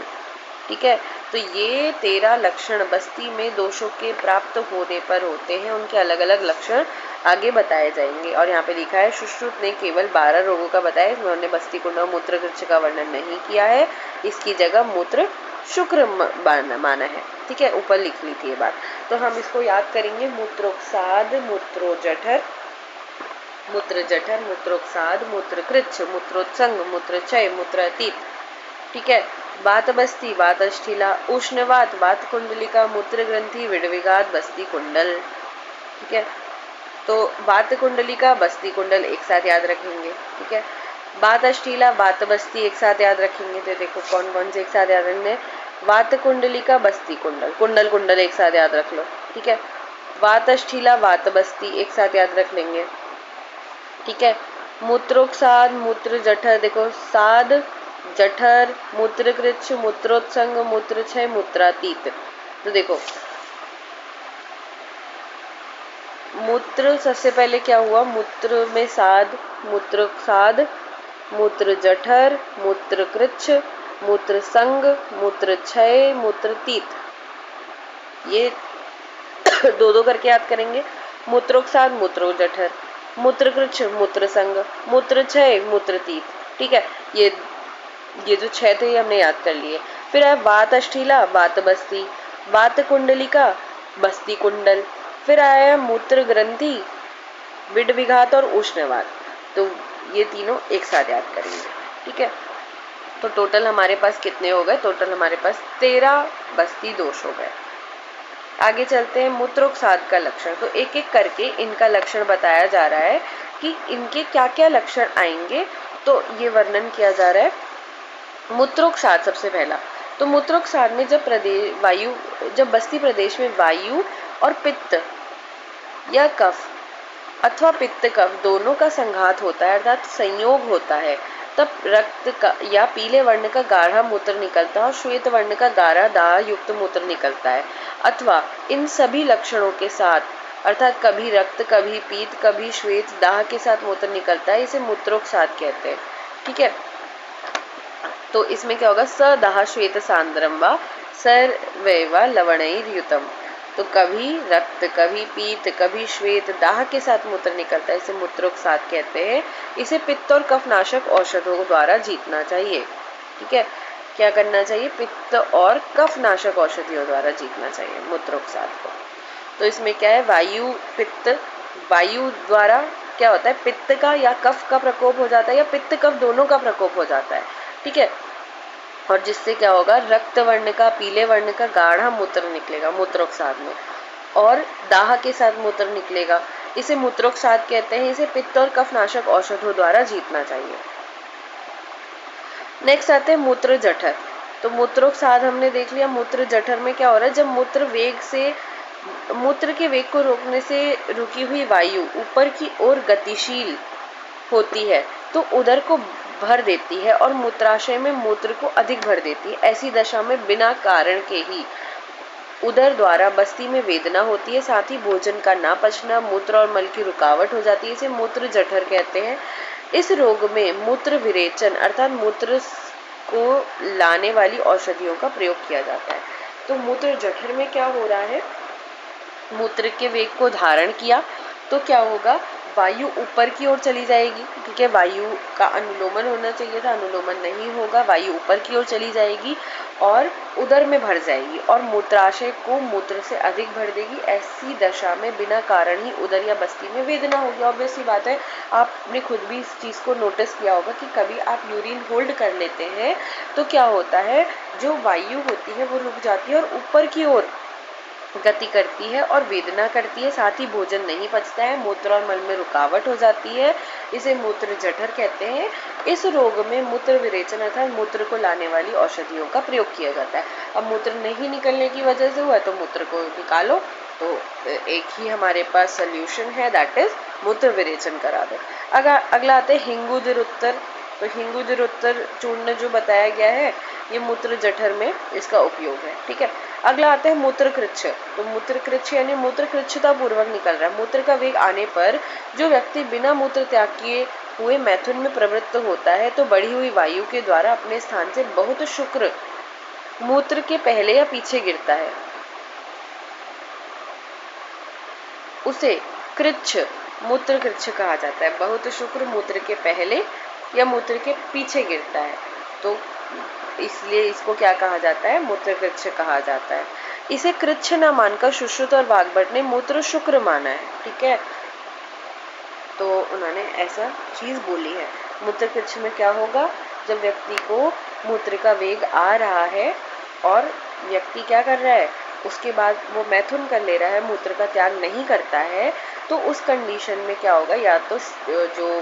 ठीक है, तो ये 13 लक्षण बस्ती में दोषों के प्राप्त होने पर होते हैं। उनके अलग अलग लक्षण आगे बताए जाएंगे। और यहाँ पे लिखा है सुश्रुत ने केवल 12 रोगों का बताया, इसमें उन्होंने बस्ती कुंडल और मूत्र कृच्छ का वर्णन नहीं किया है। इसकी जगह मूत्र शुक्र माना है। ठीक है, ऊपर लिख ली थी ये बात, तो हम इसको याद करेंगे। मूत्रोक्साद, मूत्रोजठर, मूत्रोक्साद, मूत्रकृच्छ, मूत्रोत्संग, मूत्रक्षय, मूत्रातीत। ठीक है, वात बस्ती, वात अष्ठीला, उष्णवात, वात कुंडलिका, मूत्र ग्रंथि, विडविघात, बस्ती कुंडल। ठीक है, तो वात कुंडलिका, बस्ती कुंडल एक साथ याद रखेंगे। ठीक है, वात अष्ठीला, वात बस्ती एक साथ याद रखेंगे। तो देखो कौन कौन से एक साथ याद रखने, वात कुंडलिका, बस्ती कुंडल, कुंडल कुंडल एक साथ याद रख लो। ठीक है, वात अष्ठीला, वात बस्ती एक साथ याद रख लेंगे। ठीक है, मूत्रोक्साद, मूत्र जठर, देखो साद, जठर, मूत्रकृच्छ, मूत्रोत्संग, मूत्रक्षय, मूत्रातीत। तो देखो मूत्र सबसे पहले क्या हुआ, मूत्र में साद, मूत्रोक्साद, मूत्र जठर, मूत्रकृच्छ, मूत्रसंग, मूत्रक्षय, मूत्रतीत, ये दो दो करके याद करेंगे। मूत्रोक्साद, मूत्रो जठर, मूत्रकृच्छ, मूत्रसंग, मूत्रक्षय, मूत्रतीत। ठीक है, ये जो 6 थे ये हमने याद कर लिए। फिर है वात अष्ठीला, वात बस्ती, वात कुंडलिका, बस्ती कुंडल। फिर आया मूत्र ग्रंथि, विड विघात और उष्णवात। तो ये तीनों एक साथ याद करेंगे। ठीक है, तो टोटल हमारे पास कितने हो गए, टोटल हमारे पास 13 बस्ती दोष हो गए। आगे चलते हैं, मूत्रोक्साद का लक्षण। तो एक एक करके इनका लक्षण बताया जा रहा है कि इनके क्या क्या लक्षण आएंगे, तो ये वर्णन किया जा रहा है। मूत्रोक्साद सबसे पहला, तो मूत्रोक्साद में जब बस्ती प्रदेश में वायु और पित्त या कफ अथवा पित्त कफ दोनों का संघात होता है अर्थात संयोग होता है, तब रक्त का या पीले वर्ण का गाढ़ा मूत्र निकलता है और श्वेत वर्ण का गाढ़ा दाह युक्त मूत्र निकलता है। अथवा इन सभी लक्षणों के साथ अर्थात कभी रक्त, कभी पीत, कभी श्वेत दाह के साथ मूत्र निकलता है, इसे मूत्रोक्षाद कहते हैं। ठीक है, तो इसमें क्या होगा, सदाह श्वेत सांद्रम व सर्वैव लवणैर्युतम। तो कभी रक्त, कभी पीत, कभी श्वेत दाह के साथ मूत्र निकलता है, इसे मूत्रोक्षाद कहते हैं। इसे पित्त और कफनाशक औषधों द्वारा जीतना चाहिए। ठीक है, क्या करना चाहिए, पित्त और कफनाशक औषधियों द्वारा जीतना चाहिए मूत्रोक्षाद को। तो इसमें क्या है, वायु पित्त, वायु द्वारा क्या होता है, पित्त का या कफ का प्रकोप हो जाता है या पित्त कफ दोनों का प्रकोप हो जाता है। ठीक है, और जिससे क्या होगा, रक्त वर्ण का, पीले वर्ण का गाढ़ा मूत्र निकलेगा मूत्रोक्षाद में और दाह के साथ मूत्र निकलेगा, इसे मूत्रोक्षाद कहते हैं। इसे पित्त और कफनाशक औषधों द्वारा जीतना चाहिए। नेक्स्ट आते हैं मूत्र जठर। तो मूत्रोक्षाद हमने देख लिया। मूत्र जठर में क्या हो रहा है, जब मूत्र के वेग को रोकने से रुकी हुई वायु ऊपर की ओर गतिशील होती है तो उदर को भर देती है और मूत्राशय में मूत्र को अधिक भर देती है। ऐसी दशा में बिना कारण के ही उदर द्वारा बस्ती में वेदना होती है, साथ ही भोजन का ना पचना, मूत्र और मल की रुकावट हो जाती है, इसे मूत्र जठर कहते हैं। इस रोग में मूत्र विरेचन अर्थात मूत्र को लाने वाली औषधियों का प्रयोग किया जाता है। तो मूत्र जठर में क्या हो रहा है, मूत्र के वेग को धारण किया तो क्या होगा, वायु ऊपर की ओर चली जाएगी। ठीक है, वायु का अनुलोमन होना चाहिए था, अनुलोमन नहीं होगा, वायु ऊपर की ओर चली जाएगी और उदर में भर जाएगी और मूत्राशय को मूत्र से अधिक भर देगी। ऐसी दशा में बिना कारण ही उदर या बस्ती में वेदना होगी। ऑब्वियस सी बात है, आपने खुद भी इस चीज को नोटिस किया होगा कि कभी आप यूरिन होल्ड कर लेते हैं तो क्या होता है, जो वायु होती है वो रुक जाती है और ऊपर की ओर गति करती है और वेदना करती है, साथ ही भोजन नहीं पचता है, मूत्र और मल में रुकावट हो जाती है, इसे मूत्र जठर कहते हैं। इस रोग में मूत्र विरेचन अर्थात मूत्र को लाने वाली औषधियों का प्रयोग किया जाता है। अब मूत्र नहीं निकलने की वजह से हुआ तो मूत्र को निकालो, तो एक ही हमारे पास सोल्यूशन है, दैट इज मूत्र विरेचन करा दो। अगला आते हैं हिंगुदुरुत्तर। तो हिंगुदुरुत्तर चूर्ण जो बताया गया है ये मूत्र जठर में इसका उपयोग है। ठीक है, अगला आता है मूत्रकृच्छ। तो मूत्रकृच्छ यानी मूत्र कृच्छता पूर्वक निकल रहा है। मूत्र का वेग आने पर जो व्यक्ति बिना मूत्र त्याग किए हुए मैथुन में प्रवृत्त होता है तो बढ़ी हुई वायु के द्वारा अपने स्थान से बहुत शुक्र मूत्र के पहले या पीछे गिरता है, उसे कृच्छ मूत्र कृच्छ कहा जाता है। बहुत शुक्र मूत्र के पहले या मूत्र के पीछे गिरता है तो इसलिए इसको क्या कहा जाता है, मूत्र कृच्छ कहा जाता है। इसे कृच्छ न मानकर सुश्रुत और वाग्भट ने मूत्र शुक्र माना है। ठीक है, तो उन्होंने ऐसा चीज बोली है। मूत्र कृच्छ में क्या होगा, जब व्यक्ति को मूत्र का वेग आ रहा है और व्यक्ति क्या कर रहा है, उसके बाद वो मैथुन कर ले रहा है, मूत्र का त्याग नहीं करता है, तो उस कंडीशन में क्या होगा, या तो जो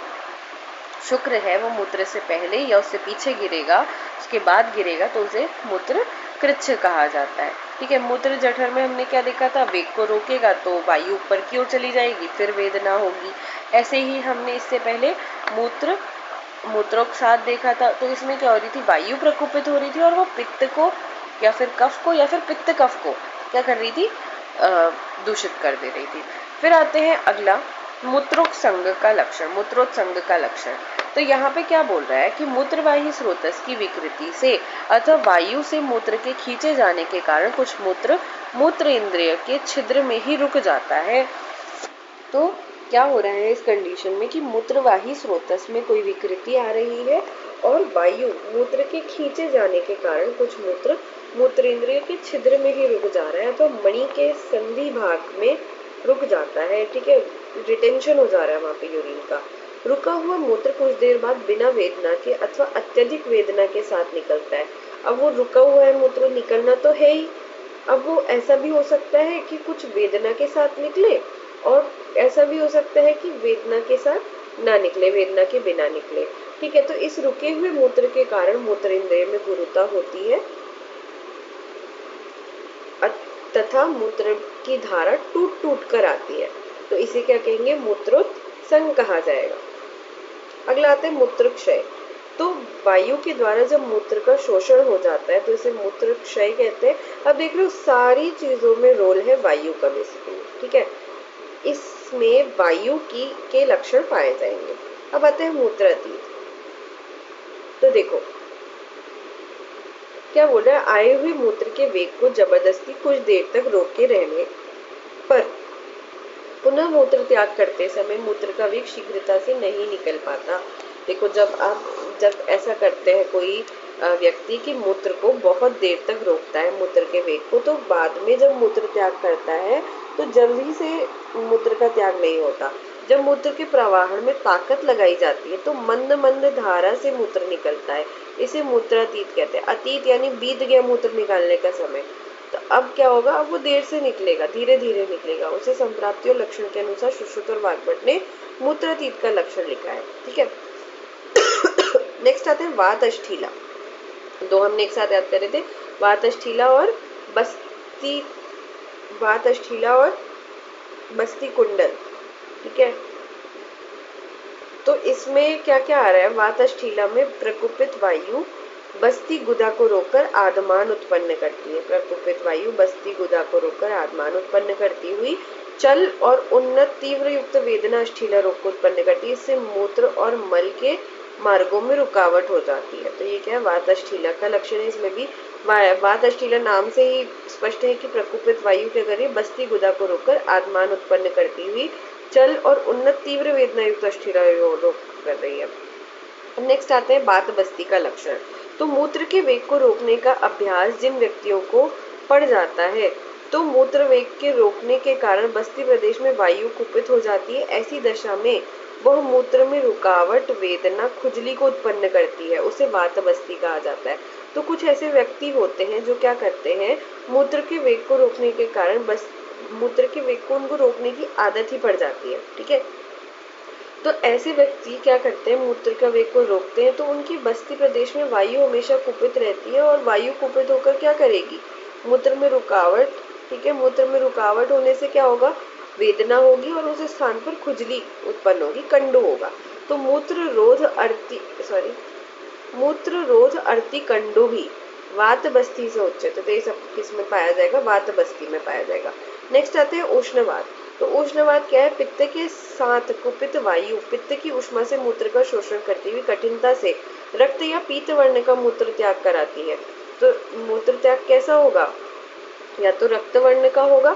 शुक्र है वो मूत्र से पहले या उससे पीछे गिरेगा, उसके बाद गिरेगा, तो उसे मूत्र कृच्छ कहा जाता है। ठीक है, मूत्र जठर में हमने क्या देखा था, वेग को रोकेगा तो वायु ऊपर की ओर चली जाएगी, फिर वेदना होगी। ऐसे ही हमने इससे पहले मूत्रोक्षाद देखा था, तो इसमें क्या हो रही थी, वायु प्रकोपित हो रही थी और वो पित्त को या फिर कफ को या फिर पित्त कफ को क्या कर रही थी, दूषित कर दे रही थी। फिर आते हैं अगला, मूत्रोत्संग का लक्षण। मूत्रोत्संग का लक्षण, तो यहाँ पे क्या बोल रहा है कि मूत्रवाही स्रोतस की विकृति से अथवा वायु से मूत्र के खींचे जाने के कारण कुछ मूत्र इंद्रिय के छिद्र में ही रुक जाता है। तो क्या हो रहा है इस कंडीशन में कि मूत्रवाही स्रोतस में कोई विकृति आ रही है और वायु मूत्र के खींचे जाने के कारण कुछ मूत्र इंद्रिय के छिद्र में ही रुक जा रहा है, तो मणि के संधि भाग में रुक जाता है। ठीक है, रिटेंशन हो जा रहा है वहां पे यूरिन का। रुका हुआ मूत्र कुछ देर बाद बिना वेदना के अथवा अत्यधिक वेदना के साथ निकलता है। अब वो रुका हुआ है मूत्र, निकलना तो है ही, अब वो ऐसा भी हो सकता है कि कुछ वेदना के साथ निकले और ऐसा भी हो सकता है कि वेदना के साथ ना निकले, वेदना के बिना निकले। ठीक है, तो इस रुके हुए मूत्र के कारण मूत्र इंद्रिय में गुरुता होती है तथा मूत्र की धारा टूट टूट कर आती है। तो इसे क्या कहेंगे, मूत्रोत्संग कहा जाएगा। अगला आता है मूत्रक्षय। तो वायु के द्वारा जब मूत्र का शोषण हो जाता है तो इसे मूत्रक्षय कहते हैं। अब देख लो सारी चीजों में रोल है वायु का बेसिकली, ठीक है। इसमें वायु की के लक्षण पाए जाएंगे। अब आते हैं मूत्रातीत। तो देखो क्या बोल रहा है, आए हुए मूत्र के वेग को जबरदस्ती कुछ देर तक रोके रहने पर पुनः मूत्र त्याग करते समय मूत्र का वेग शीघ्रता से नहीं निकल पाता। देखो जब ऐसा करते हैं कोई व्यक्ति की मूत्र को बहुत देर तक रोकता है मूत्र के वेग को, तो बाद में जब मूत्र त्याग करता है तो जल्दी से मूत्र का त्याग नहीं होता। जब मूत्र के प्रवाहन में ताकत लगाई जाती है तो मंद मंद धारा से मूत्र निकलता है। इसे मूत्रातीत कहते हैं। अतीत यानी बीत गया मूत्र निकालने का समय, तो अब क्या होगा, अब वो देर से निकलेगा, धीरे धीरे निकलेगा। उसे संप्राप्ति और लक्षण के अनुसार सुश्रुत और वाग्भट ने मूत्रातीत का लक्षण लिखा है, ठीक है। नेक्स्ट आते हैं वातष्ठीला। दो हमने एक साथ याद कर रहे थे, वातष्ठीला और बस्ती, वातष्ठीला और बस्ती कुंडल, ठीक है। तो इसमें क्या क्या आ रहा है, वातष्ठीला में प्रकुपित वायु बस्ती गुदा को रोककर आदमान उत्पन्न करती है। प्रकुपित वायु बस्ती गुदा को रोककर आदमान उत्पन्न करती हुई चल और उन्नत तीव्र युक्त वेदना अष्ठीला रोग को उत्पन्न करती है। इससे मूत्र और मल के मार्गों में रुकावट हो जाती है। तो ये क्या है, वातष्ठीला का लक्षण है। इसमें भी वातष्ठीला नाम से ही स्पष्ट है कि प्रकुपित वायु क्या कर रही है, बस्ती गुदा को रोककर आदमान उत्पन्न करती हुई चल और उन्नत तीव्र वेदना युक्त अष्ठीला रोग कर रही है। नेक्स्ट आते हैं बात बस्ती का लक्षण। तो मूत्र के वेग को रोकने का अभ्यास जिन व्यक्तियों को पड़ जाता है तो मूत्र वेग के रोकने के कारण बस्ती प्रदेश में वायु कुपित हो जाती है। ऐसी दशा में वह मूत्र में रुकावट, वेदना, खुजली को उत्पन्न करती है, उसे वात बस्ती कहा जाता है। तो कुछ ऐसे व्यक्ति होते हैं जो क्या करते हैं, मूत्र के वेग को रोकने के कारण बस मूत्र के वेग को उनको रोकने की आदत ही पड़ जाती है, ठीक है। तो ऐसे व्यक्ति क्या करते हैं, मूत्र का वेग को रोकते हैं, तो उनकी बस्ती प्रदेश में वायु हमेशा कुपित रहती है और वायु कुपित होकर क्या करेगी, मूत्र में रुकावट, ठीक है। मूत्र में रुकावट होने से क्या होगा, वेदना होगी और उस स्थान पर खुजली उत्पन्न होगी, कंडू होगा। तो मूत्र रोध अर्ति कंडू भी वात बस्ती से उच्चते। तो ये सब किस में पाया जाएगा, वात बस्ती में पाया जाएगा। नेक्स्ट आते हैं उष्णवात। तो उष्णवात क्या है, पित्त के साथ कुपित वायु पित्त की उष्मा से मूत्र का शोषण करती हुई कठिनता से रक्त या पीत वर्ण का मूत्र त्याग कराती है। तो मूत्र त्याग कैसा होगा, या तो रक्त वर्ण का होगा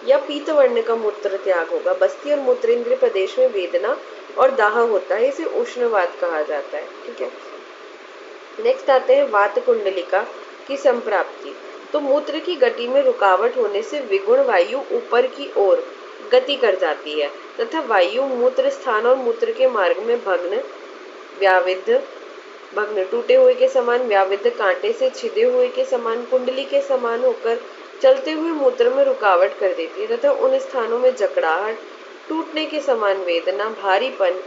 या पीत वर्ण का मूत्र त्याग होगा। बस्ती और मूत्रेंद्रिय प्रदेश में वेदना और दाह होता है, इसे उष्णवात कहा जाता है, ठीक है। नेक्स्ट आते हैं वात कुंडलिका की संप्राप्ति। तो मूत्र की गति में रुकावट होने से विगुण वायु ऊपर की ओर गति कर जाती है तथा वायु मूत्र स्थान और मूत्र के मार्ग में भग्न टूटे हुए के समान, व्याविद्ध कांटे से छिदे हुए के समान, कुंडली के समान होकर चलते हुए मूत्र में रुकावट कर देती है तथा उन स्थानों में जकड़ाहट, टूटने के समान वेदना, भारीपन,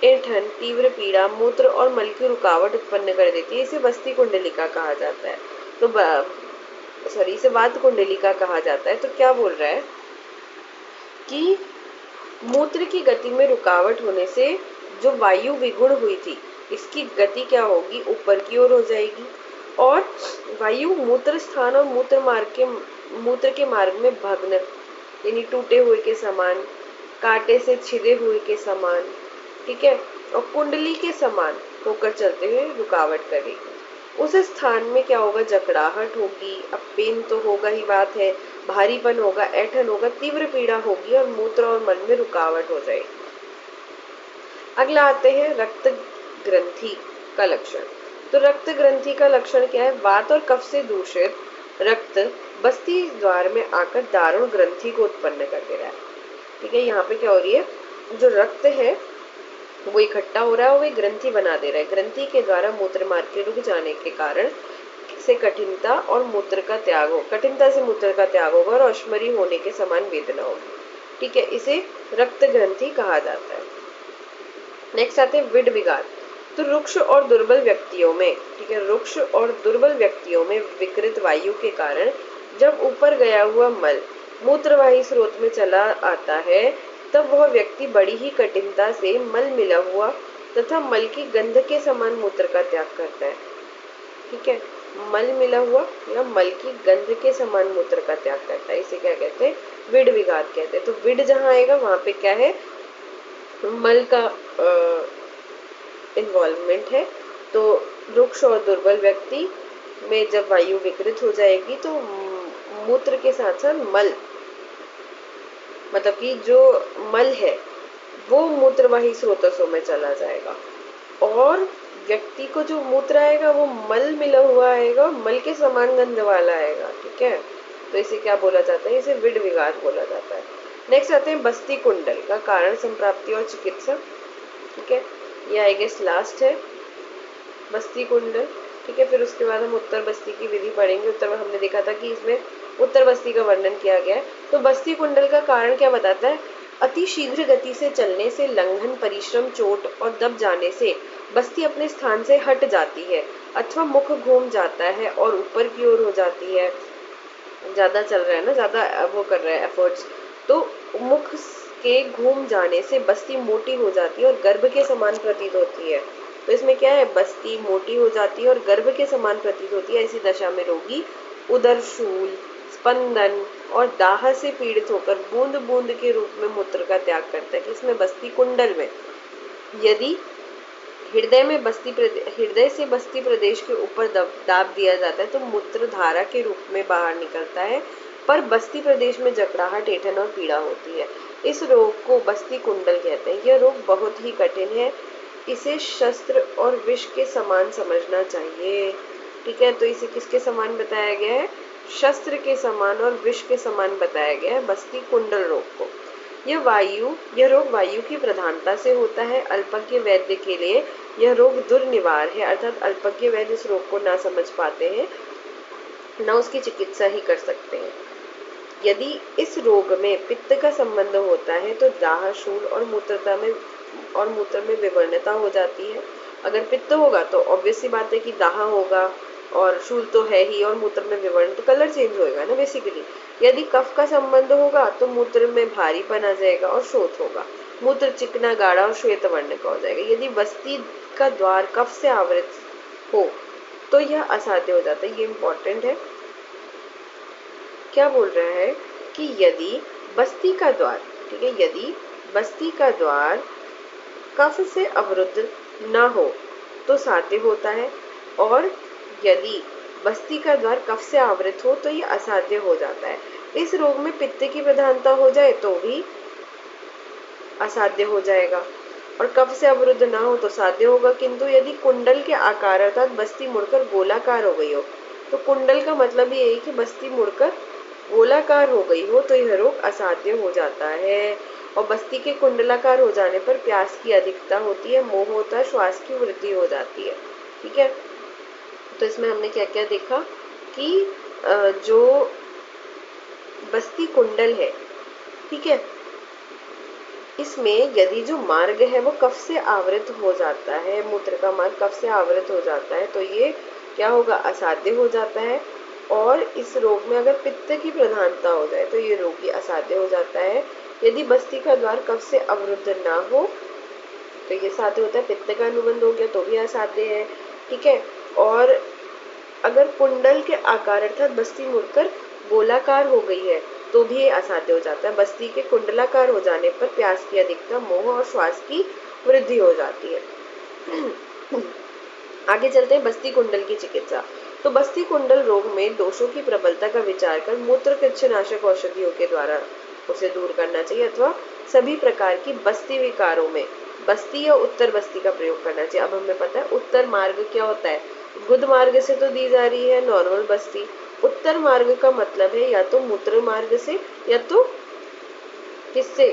ऐंठन, तीव्र पीड़ा, मूत्र और मल की रुकावट उत्पन्न कर देती है। इसे बस्ती कुंडलिका कहा जाता है। तो इसे वात कुंडलिका कहा जाता है। तो क्या बोल रहा है कि मूत्र की गति में रुकावट होने से जो वायु विगुण हुई थी, इसकी गति क्या होगी, ऊपर की ओर हो जाएगी और वायु मूत्र स्थान और मूत्र के मार्ग में भग्न यानी टूटे हुए के समान, कांटे से छिदे हुए के समान, ठीक है, और कुंडली के समान होकर चलते हुए रुकावट करेगी। उस स्थान में क्या होगा, जकड़ाहट होगी, अब पेन तो होगा ही बात है, भारीपन होगा, ऐंठन होगा, तीव्र पीड़ा होगी और मूत्र और मल में रुकावट हो जाएगी। अगला आते हैं रक्त ग्रंथि का लक्षण। तो रक्त ग्रंथि का लक्षण क्या है, वात और कफ से दूषित रक्त बस्ती द्वार में आकर दारुण ग्रंथि को उत्पन्न कर दे रहा है, ठीक है। यहाँ पे क्या हो रही है, जो रक्त है वो इकट्ठा हो रहा है और वो ग्रंथि बना दे रहा है। ग्रंथि के द्वारा मूत्र मार्ग के रुक जाने के कारण से कठिनता से मूत्र का त्याग होगा और अश्मरी होने के समान वेदना होगी, ठीक है। इसे रक्त ग्रंथि कहा जाता है। नेक्स्ट आते हैं विड विघात। तो रुक्ष और दुर्बल व्यक्तियों में, ठीक है, रुक्ष और दुर्बल व्यक्तियों में विकृत वायु के कारण जब ऊपर गया हुआ मल मूत्रवाही स्रोत में चला आता है, तब वह व्यक्ति बड़ी ही कठिनता से मल मिला हुआ तथा मल की गंध के समान मूत्र का त्याग करता है। ठीक है, मल मिला हुआ या मल की गंध के समान मूत्र का त्याग करता है। इसे क्या कहते हैं? विड विघात कहते हैं। तो विड जहां आएगा वहां पे क्या है? मल का इन्वॉल्वमेंट है। तो रुक्ष और दुर्बल व्यक्ति में जब वायु विकृत हो जाएगी तो मूत्र के साथ साथ मल, मतलब कि जो मल है वो मूत्रवाही स्रोतों में चला जाएगा और व्यक्ति को जो मूत्र आएगा वो मल मिला हुआ आएगा, मल के समान गंध वाला आएगा। ठीक है, तो इसे क्या बोला जाता है? इसे विड विघात बोला जाता है। नेक्स्ट आते हैं बस्ती कुंडल का कारण, संप्राप्ति और चिकित्सा। ठीक है, ये आई गेस लास्ट है बस्ती कुंडल। ठीक है, फिर उसके बाद हम उत्तर बस्ती की विधि पढ़ेंगे। उत्तर में हमने देखा था कि इसमें उत्तर बस्ती का वर्णन किया गया है। तो बस्ती कुंडल का कारण क्या बताता है? अति शीघ्र गति से चलने से, लंघन, परिश्रम, चोट और दब जाने से बस्ती अपने स्थान से हट जाती है अथवा मुख घूम जाता है और ऊपर की ओर हो जाती है। ज्यादा चल रहा है ना, ज्यादा वो कर रहा है एफर्ट्स, तो मुख के घूम जाने से बस्ती मोटी हो जाती है और गर्भ के समान प्रतीत होती है। तो इसमें क्या है? बस्ती मोटी हो जाती है और गर्भ के समान प्रतीत होती है। ऐसी दशा में रोगी उदरशूल, स्पंदन और दाह से पीड़ित होकर बूंद बूंद के रूप में मूत्र का त्याग करता है। कि इसमें बस्ती कुंडल में यदि हृदय से बस्ती प्रदेश के ऊपर दाब दिया जाता है तो मूत्र धारा के रूप में बाहर निकलता है, पर बस्ती प्रदेश में जकड़ाहट, ऐंठन और पीड़ा होती है। इस रोग को बस्ती कुंडल कहते हैं। यह रोग बहुत ही कठिन है, इसे शस्त्र और विष के समान समझना चाहिए। ठीक है, तो इसे किसके समान बताया गया है? शस्त्र के समान और विष के समान बताया गया है बस्ती कुंडल रोग को। यह रोग वायु की प्रधानता से होता है। अल्पज्ञ वैद्य के लिए यह रोग दुर्निवार है, अर्थात अल्पज्ञ वैद्य इस रोग को ना समझ पाते हैं, ना उसकी चिकित्सा ही कर सकते हैं। यदि इस रोग में पित्त का संबंध होता है तो दाह, शूल और मूत्र में विवर्णता हो जाती है। अगर पित्त होगा तो ऑब्वियस सी बात है कि दाह होगा, और शूल तो है ही, और मूत्र में विवर्ण, तो कलर चेंज होएगा ना बेसिकली। यदि कफ का संबंध होगा तो मूत्र में भारीपन आ जाएगा और शोथ होगा। मूत्र चिकना, गाढ़ा और श्वेत वर्ण का हो जाएगा। यदि बस्ती का द्वार कफ से आवृत हो तो यह असाध्य हो जाता है। ये इंपॉर्टेंट है। क्या बोल रहा है कि यदि बस्ती का द्वार, ठीक है, यदि बस्ती का द्वार कफ से अवरुद्ध न हो तो साध्य होता है, और यदि बस्ती का द्वार कफ से आवृत हो तो ये असाध्य हो जाता है। इस रोग में पित्त की प्रधानता हो जाए तो भी असाध्य हो जाएगा, और कफ से अवरुद्ध ना हो तो साध्य होगा। किंतु यदि कुंडल के आकार अर्थात बस्ती मुड़कर गोलाकार हो गई हो, तो कुंडल का मतलब ये है कि बस्ती मुड़कर गोलाकार हो गई हो तो यह रोग असाध्य हो जाता है। और बस्ती के कुंडलाकार हो जाने पर प्यास की अधिकता होती है, मोह होता है, श्वास की वृद्धि हो जाती है। ठीक है, तो इसमें हमने क्या क्या देखा कि जो बस्ती कुंडल है, ठीक है, इसमें यदि जो मार्ग है वो कफ से आवृत हो जाता है, मूत्र का मार्ग कफ से आवृत हो जाता है, तो ये क्या होगा? असाध्य हो जाता है। और इस रोग में अगर पित्त की प्रधानता हो जाए तो ये रोग भी असाध्य हो जाता है। यदि बस्ती का द्वार कफ से अवरुद्ध ना हो तो ये साध्य होता है। पित्त का अनुबंध हो गया तो भी असाध्य है। ठीक है, और अगर कुंडल के आकार अर्थात बस्ती मुड़कर गोलाकार हो गई है तो भी ये असाध्य हो जाता है। बस्ती के कुंडलाकार हो जाने पर प्यास की अधिकता, मोह और श्वास की वृद्धि हो जाती है। आगे चलते हैं बस्ती कुंडल की चिकित्सा। तो बस्ती कुंडल रोग में दोषों की प्रबलता का विचार कर मूत्र कृच्छनाशक औषधियों के द्वारा उसे दूर करना चाहिए, अथवा सभी प्रकार की बस्ती विकारों में बस्ती या उत्तर बस्ती का प्रयोग करना चाहिए। अब हमें पता है उत्तर मार्ग क्या होता है। गुद मार्ग से तो दी जा रही है नॉर्मल बस्ती, उत्तर मार्ग का मतलब है या तो मूत्र मार्ग से या तो किससे,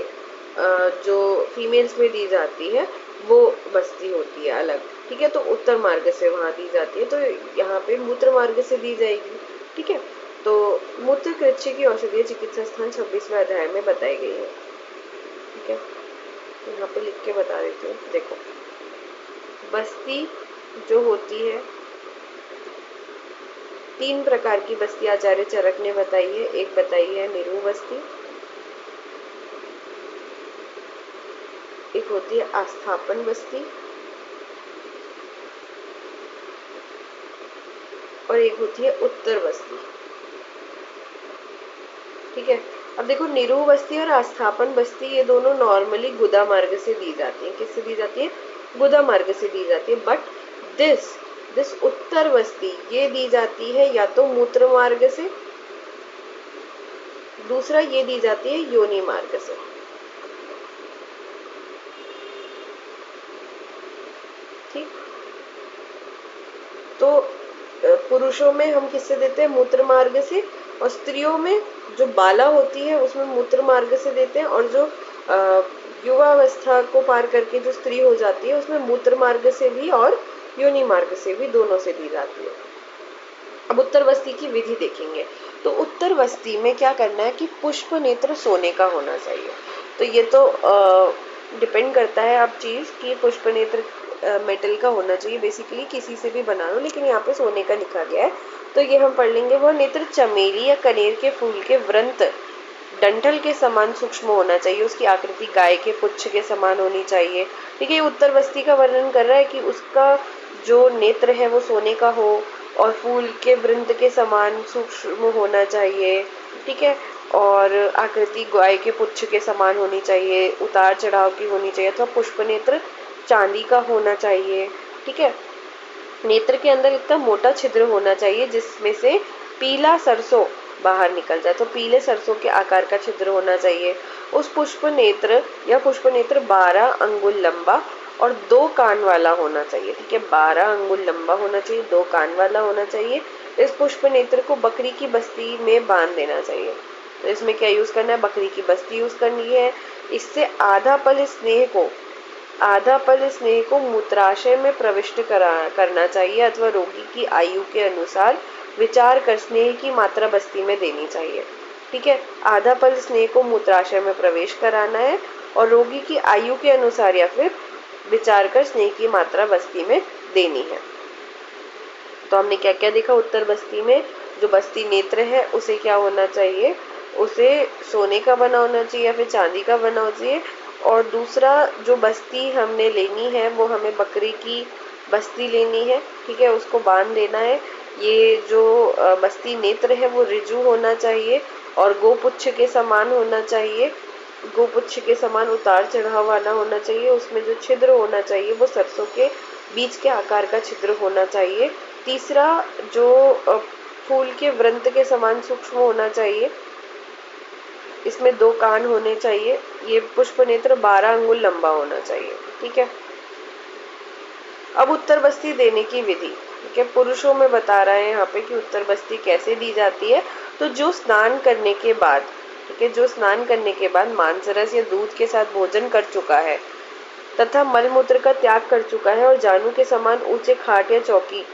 जो फीमेल्स में दी जाती है वो बस्ती होती है अलग। ठीक है, तो उत्तर मार्ग से वहां दी जाती है, तो यहाँ पे मूत्र मार्ग से दी जाएगी। ठीक है, तो मूत्र कृच्छी की औषधीय चिकित्सा स्थान 26वें अध्याय में बताई गई है। ठीक है, यहाँ पे लिख के बता देती हूँ। देखो, बस्ती जो होती है, 3 प्रकार की बस्ती आचार्य चरक ने बताई है। एक बताई है निरूह बस्ती, एक होती है आस्थापन बस्ती, और एक होती है उत्तर बस्ती। ठीक है, अब देखो निरूह बस्ती और आस्थापन बस्ती ये दोनों नॉर्मली गुदा मार्ग से दी जाती है। किससे दी जाती है? गुदा मार्ग से दी जाती है। बट दिस दिस उत्तर बस्ती ये दी जाती है या तो मूत्र मार्ग से, दूसरा ये दी जाती है योनि मार्ग से। ठीक, तो पुरुषों में हम किससे देते हैं? मूत्र मार्ग से, और स्त्रियों में जो बाला होती है उसमें मूत्र मार्ग से देते हैं, और जो युवावस्था को पार करके जो स्त्री हो जाती है उसमें मूत्र मार्ग से भी और योनि मार्ग से भी, दोनों से दी जाती है। अब उत्तर बस्ती की विधि देखेंगे। तो उत्तर बस्ती में क्या करना है कि पुष्प नेत्र सोने का होना चाहिए। तो ये तो डिपेंड करता है आप चीज कि पुष्प नेत्र मेटल का होना चाहिए, बेसिकली किसी से भी बना लो, लेकिन यहाँ पे सोने का लिखा गया है तो ये हम पढ़ लेंगे। वह नेत्र चमेली या कनेर के फूल के वृंत डंठल के समान सूक्ष्म होना चाहिए, उसकी आकृति गाय के पुच्छ के समान होनी चाहिए। ठीक है, ये उत्तर बस्ती का वर्णन कर रहा है कि उसका जो नेत्र है वो सोने का हो और फूल के वृंत के समान सूक्ष्म होना चाहिए। ठीक है, और आकृति गाय के पुच्छ के समान होनी चाहिए, उतार चढ़ाव की होनी चाहिए, अथवा पुष्प नेत्र चांदी का होना चाहिए। ठीक है, नेत्र के अंदर इतना मोटा छिद्र होना चाहिए जिसमें से पीला सरसों बाहर निकल जाए, तो पीले सरसों के आकार का छिद्र होना चाहिए। उस पुष्प नेत्र या पुष्प नेत्र 12 अंगुल लंबा और 2 कान वाला होना चाहिए। ठीक है, 12 अंगुल लंबा होना चाहिए, 2 कान वाला होना चाहिए। इस पुष्प नेत्र को बकरी की बस्ती में बांध देना चाहिए। तो इसमें क्या यूज करना है? बकरी की बस्ती यूज करनी है। इससे आधा पल स्नेह को मूत्राशय में प्रविष्ट करना चाहिए, अथवा रोगी की आयु के अनुसार विचार कर स्नेह की मात्रा बस्ती में देनी चाहिए। ठीक है, आधा पल स्नेह को मूत्राशय में प्रवेश कराना है और रोगी की आयु के अनुसार या फिर विचार कर स्नेह की मात्रा बस्ती में देनी है। तो हमने क्या क्या देखा? उत्तर बस्ती में जो बस्ती नेत्र है उसे क्या होना चाहिए? उसे सोने का बना होना चाहिए या फिर चांदी का बना होना चाहिए। और दूसरा जो बस्ती हमने लेनी है वो हमें बकरी की बस्ती लेनी है। ठीक है, उसको बांध देना है। ये जो बस्ती नेत्र है वो ऋजु होना चाहिए और गोपुच्छ के समान होना चाहिए, गोपुच्छ के समान उतार चढ़ाव वाला होना चाहिए। उसमें जो छिद्र होना चाहिए वो सरसों के बीज के आकार का छिद्र होना चाहिए। तीसरा जो फूल के वृंत के समान सूक्ष्म होना चाहिए, इसमें 2 कान होने चाहिए। ये पुष्प नेत्र 12 अंगुल लंबा होना चाहिए। ठीक है, अब उत्तर बस्ती देने की विधि। ठीक है, पुरुषों में बता रहा है यहाँ पे कि उत्तर बस्ती कैसे दी जाती है। तो जो स्नान करने के बाद, ठीक है, जो स्नान करने के बाद मांसरस या दूध के साथ भोजन कर चुका है तथा मलमूत्र का त्याग कर चुका है और जानू के समान ऊंचे खाट या चौकी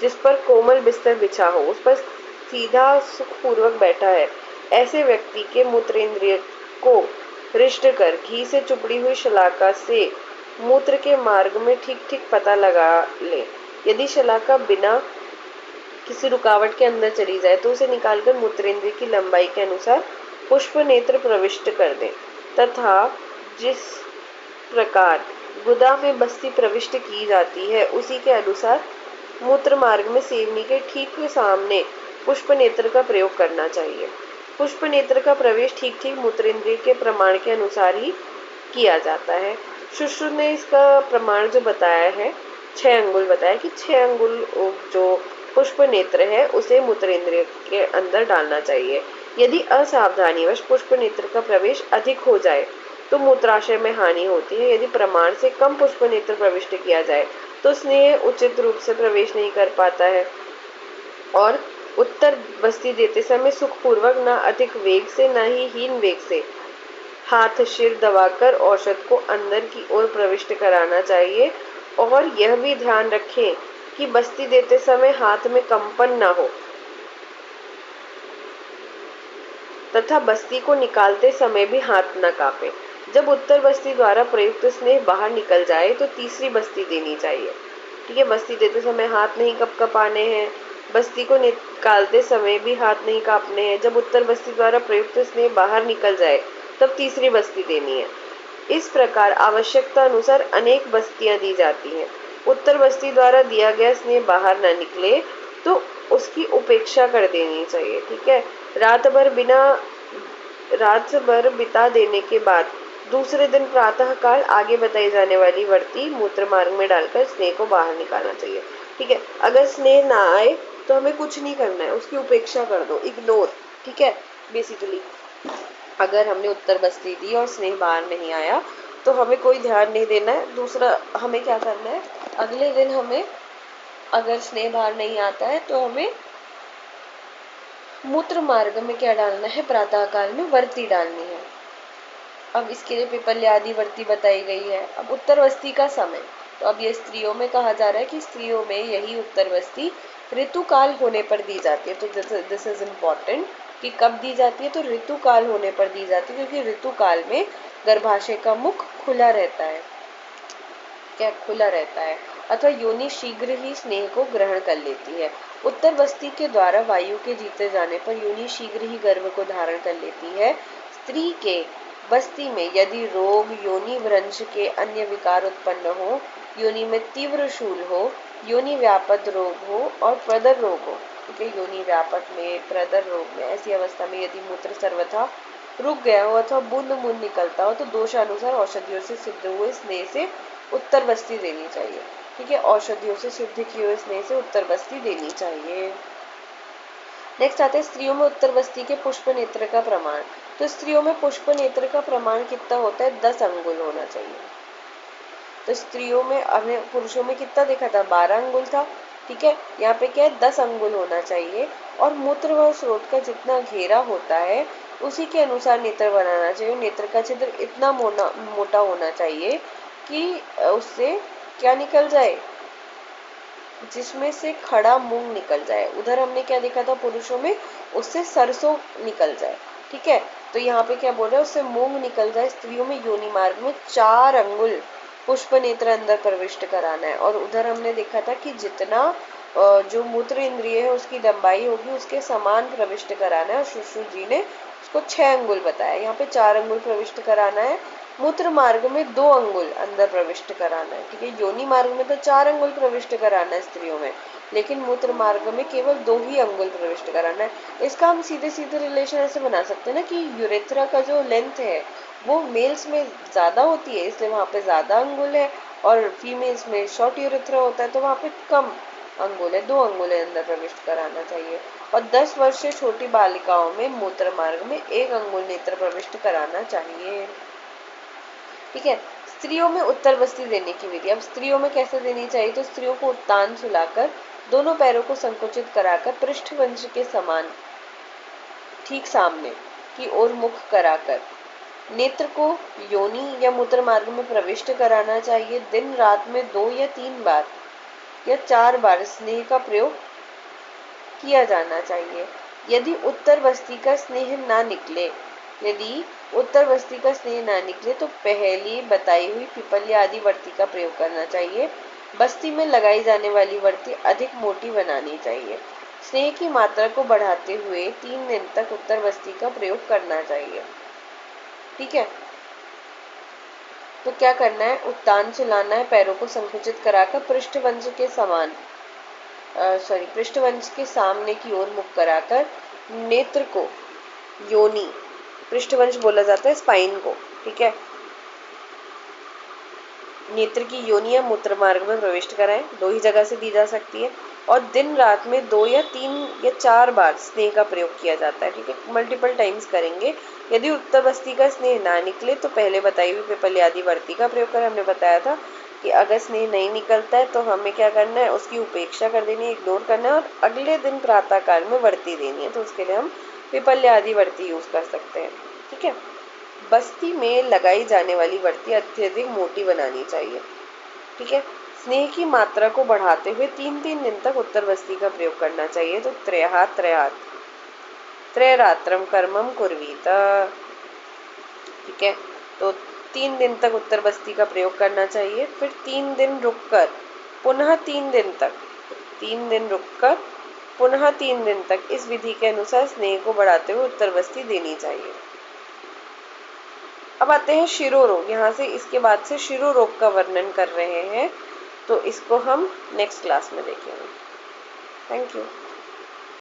जिस पर कोमल बिस्तर बिछा हो उस पर सीधा सुखपूर्वक बैठा है, ऐसे व्यक्ति के मूत्रेंद्रिय को हृष्ट कर घी से चुपड़ी हुई शलाका से मूत्र के मार्ग में ठीक ठीक पता लगा ले। यदि शलाका बिना किसी रुकावट के अंदर चली जाए तो उसे निकालकर मूत्रेंद्रिय की लंबाई के अनुसार पुष्प नेत्र प्रविष्ट कर दें, तथा जिस प्रकार गुदा में बस्ती प्रविष्ट की जाती है उसी के अनुसार मूत्र मार्ग में सेवनी के ठीक सामने पुष्प नेत्र का प्रयोग करना चाहिए। पुष्प नेत्र का प्रवेश ठीक ठीक मूत्रेंद्रिय के प्रमाण के अनुसार ही किया जाता है। शुश्रु ने इसका प्रमाण जो बताया है 6 अंगुल बताया कि 6 अंगुल जो पुष्प नेत्र है उसे मूत्रेंद्रिय के अंदर डालना चाहिए। यदि असावधानीवश पुष्प नेत्र का प्रवेश अधिक हो जाए तो मूत्राशय में हानि होती है। यदि प्रमाण से कम पुष्प नेत्र प्रविष्ट किया जाए तो स्नेह उचित रूप से प्रवेश नहीं कर पाता है और उत्तर बस्ती देते समय सुखपूर्वक न अधिक वेग से न ही हीन वेग से हाथ शिर दबाकर औषध को अंदर की ओर प्रविष्ट कराना चाहिए। और यह भी ध्यान रखें कि बस्ती देते समय हाथ में कंपन न हो तथा बस्ती को निकालते समय भी हाथ न कांपे। जब उत्तर बस्ती द्वारा प्रयुक्त स्नेह बाहर निकल जाए तो तीसरी बस्ती देनी चाहिए। ठीक है, बस्ती देते समय हाथ नहीं कँपाने हैं, बस्ती को निकालते समय भी हाथ नहीं कांपने हैं। जब उत्तर बस्ती द्वारा प्रयुक्त स्नेह बाहर निकल जाए तब तीसरी बस्ती देनी है। इस प्रकार आवश्यकता अनुसार अनेक बस्तियां दी जाती हैं। उत्तर बस्ती द्वारा दिया गया स्नेह बाहर न निकले तो उसकी उपेक्षा कर देनी चाहिए। ठीक है, रात भर बिता देने के बाद दूसरे दिन प्रातः काल आगे बताई जाने वाली वर्ती मूत्र मार्ग में डालकर स्नेह को बाहर निकालना चाहिए। ठीक है, अगर स्नेह ना आए तो हमें कुछ नहीं करना है, उसकी उपेक्षा कर दो, इग्नोर। ठीक है, बेसिकली अगर हमने उत्तर बस्ती दी और स्नेह बाहर नहीं आया तो हमें कोई ध्यान नहीं देना है। दूसरा हमें क्या करना है, अगले दिन हमें अगर स्नेह बाहर नहीं आता है तो हमें मूत्र मार्ग में क्या डालना है, प्रातः काल में वर्ती डालनी है। अब इसके लिए पिपल्यादि वर्ती बताई गई है। अब उत्तरवस्ती का समय, तो अब ये स्त्रियों में कहा जा रहा है कि स्त्रियों में यही उत्तरवस्ती ऋतुकाल होने पर दी जाती है। तो दिस इज इम्पोर्टेंट कि कब दी जाती है, तो ऋतुकाल होने पर दी जाती है, क्योंकि ऋतुकाल में गर्भाशय का मुख खुला रहता है, क्या खुला रहता है, अथवा योनि शीघ्र ही स्नेह को ग्रहण कर लेती है। उत्तर बस्ती के द्वारा वायु के जीते जाने पर योनि शीघ्र ही गर्भ को धारण कर लेती है। स्त्री के बस्ती में यदि रोग, योनि भ्रंश के अन्य विकार उत्पन्न हो, योनि में तीव्र शूल हो, योनि व्यापक रोग हो और प्रदर रोग हो, ठीक है, योनि व्यापक में, प्रदर रोग में, ऐसी अवस्था में यदि मूत्र सर्वथा रुक गया हो अथवा बूंद बूंद निकलता हो तो दोषानुसार औषधियों से सिद्ध हुए स्नेह से उत्तर बस्ती देनी चाहिए। ठीक है, औषधियों से सिद्ध किए हुए स्नेह से उत्तर बस्ती देनी चाहिए। नेक्स्ट आते हैं स्त्रियों में उत्तर बस्ती के पुष्प नेत्र का प्रमाण। तो स्त्रियों में पुष्प नेत्र का प्रमाण कितना होता है, 10 अंगुल होना चाहिए। तो स्त्रियों में, हमने पुरुषों में कितना देखा था, 12 अंगुल था। ठीक है, यहाँ पे क्या है, 10 अंगुल होना चाहिए। और मूत्र व स्रोत का जितना घेरा होता है उसी के अनुसार नेत्र बनाना चाहिए। नेत्र का छिद्र इतना मोटा होना चाहिए कि उससे क्या निकल जाए, जिसमें से खड़ा मूंग निकल जाए। उधर हमने क्या देखा था पुरुषों में, उससे सरसों निकल जाए। ठीक है, तो यहाँ पे क्या बोल रहा है, उससे मूंग निकल जाए। स्त्रियों में योनि मार्ग में 4 अंगुल पुष्प नेत्र अंदर प्रविष्ट कराना है। और उधर हमने देखा था कि जितना जो मूत्र इंद्रिय है उसकी लंबाई होगी उसके समान प्रविष्ट कराना है। और सुश्रुत जी ने उसको 6 अंगुल बताया, यहाँ पे 4 अंगुल प्रविष्ट कराना है। मूत्र मार्ग में 2 अंगुल अंदर प्रविष्ट कराना है। ठीक है, योनि मार्ग में तो 4 अंगुल प्रविष्ट कराना है स्त्रियों में, लेकिन मूत्र मार्ग में केवल 2 ही अंगुल प्रविष्ट कराना है। इसका हम सीधे सीधे रिलेशन ऐसे बना सकते हैं ना कि यूरेथ्रा का जो लेंथ है वो मेल्स में ज्यादा होती है इसलिए वहाँ पे ज्यादा अंगुल है, और फीमेल्स में शॉर्ट यूरेथ्रा होता है तो वहाँ पे कम अंगुल है, 2 अंगुल अंदर प्रविष्ट कराना चाहिए। और 10 वर्ष से छोटी बालिकाओं में मूत्र मार्ग में 1 अंगुल नेत्र प्रविष्ट कराना चाहिए। ठीक है, स्त्रियों में उत्तर बस्ती देने की विधि। अब स्त्रियों में कैसे देनी चाहिए, तो स्त्रियों को उत्तान सुलाकर दोनों पैरों को संकुचित कराकर पृष्ठवंश के समान ठीक सामने की ओर मुख कराकर नेत्र को योनि या मूत्र मार्ग में प्रविष्ट कराना चाहिए। दिन रात में 2 या 3 बार या 4 बार स्नेह का प्रयोग किया जाना चाहिए। यदि उत्तर बस्ती का स्नेह ना निकले, यदि उत्तर बस्ती का स्नेह ना निकले तो पहली बताई हुई पिपल्या आदि वर्ती का प्रयोग करना चाहिए। बस्ती में लगाई जाने वाली वर्ती अधिक मोटी बनानी चाहिए। स्नेह की मात्रा को बढ़ाते हुए 3 दिन तक उत्तर बस्ती का प्रयोग करना चाहिए। ठीक है, तो क्या करना है, उत्तान सुलाना है, पैरों को संकुचित कराकर पृष्ठवंश के समान पृष्ठवंश के सामने की ओर मुख कराकर नेत्र को योनि, पृष्ठवंश बोला जाता है स्पाइन को, ठीक है, नेत्र की योनि या मूत्र मार्ग में प्रविष्ट कराएं। 2 ही जगह से दी जा सकती है। और दिन रात में 2 या 3 या 4 बार स्नेह का प्रयोग किया जाता है। ठीक है, मल्टीपल टाइम्स करेंगे। यदि उत्तर बस्ती का स्नेह ना निकले तो पहले बताई हुई पिपल्यादि वर्ती का प्रयोग करें। हमने बताया था कि अगर स्नेह नहीं निकलता है तो हमें क्या करना है, उसकी उपेक्षा कर देनी है, इग्नोर करना है, और अगले दिन प्रातः काल में वर्ती देनी है। तो उसके लिए हम पिपल्यादि वर्ती यूज कर सकते हैं। ठीक है, बस्ती में लगाई जाने वाली वर्ती अत्यधिक मोटी बनानी चाहिए। ठीक है, स्नेह की मात्रा को बढ़ाते हुए 3-3 दिन तक उत्तर बस्ती का प्रयोग करना चाहिए। तो त्रयरात्रम कर्मम कुर्वीत। ठीक है, तो 3 दिन तक उत्तर बस्ती का प्रयोग करना चाहिए, फिर 3 दिन रुककर पुनः 3 दिन तक, 3 दिन रुककर पुनः 3 दिन तक इस विधि के अनुसार स्नेह को बढ़ाते हुए उत्तर बस्ती देनी चाहिए। अब आते हैं शिरोरोग। यहाँ से इसके बाद से शिरोरोग का वर्णन कर रहे हैं, तो इसको हम नेक्स्ट क्लास में देखेंगे। Thank you.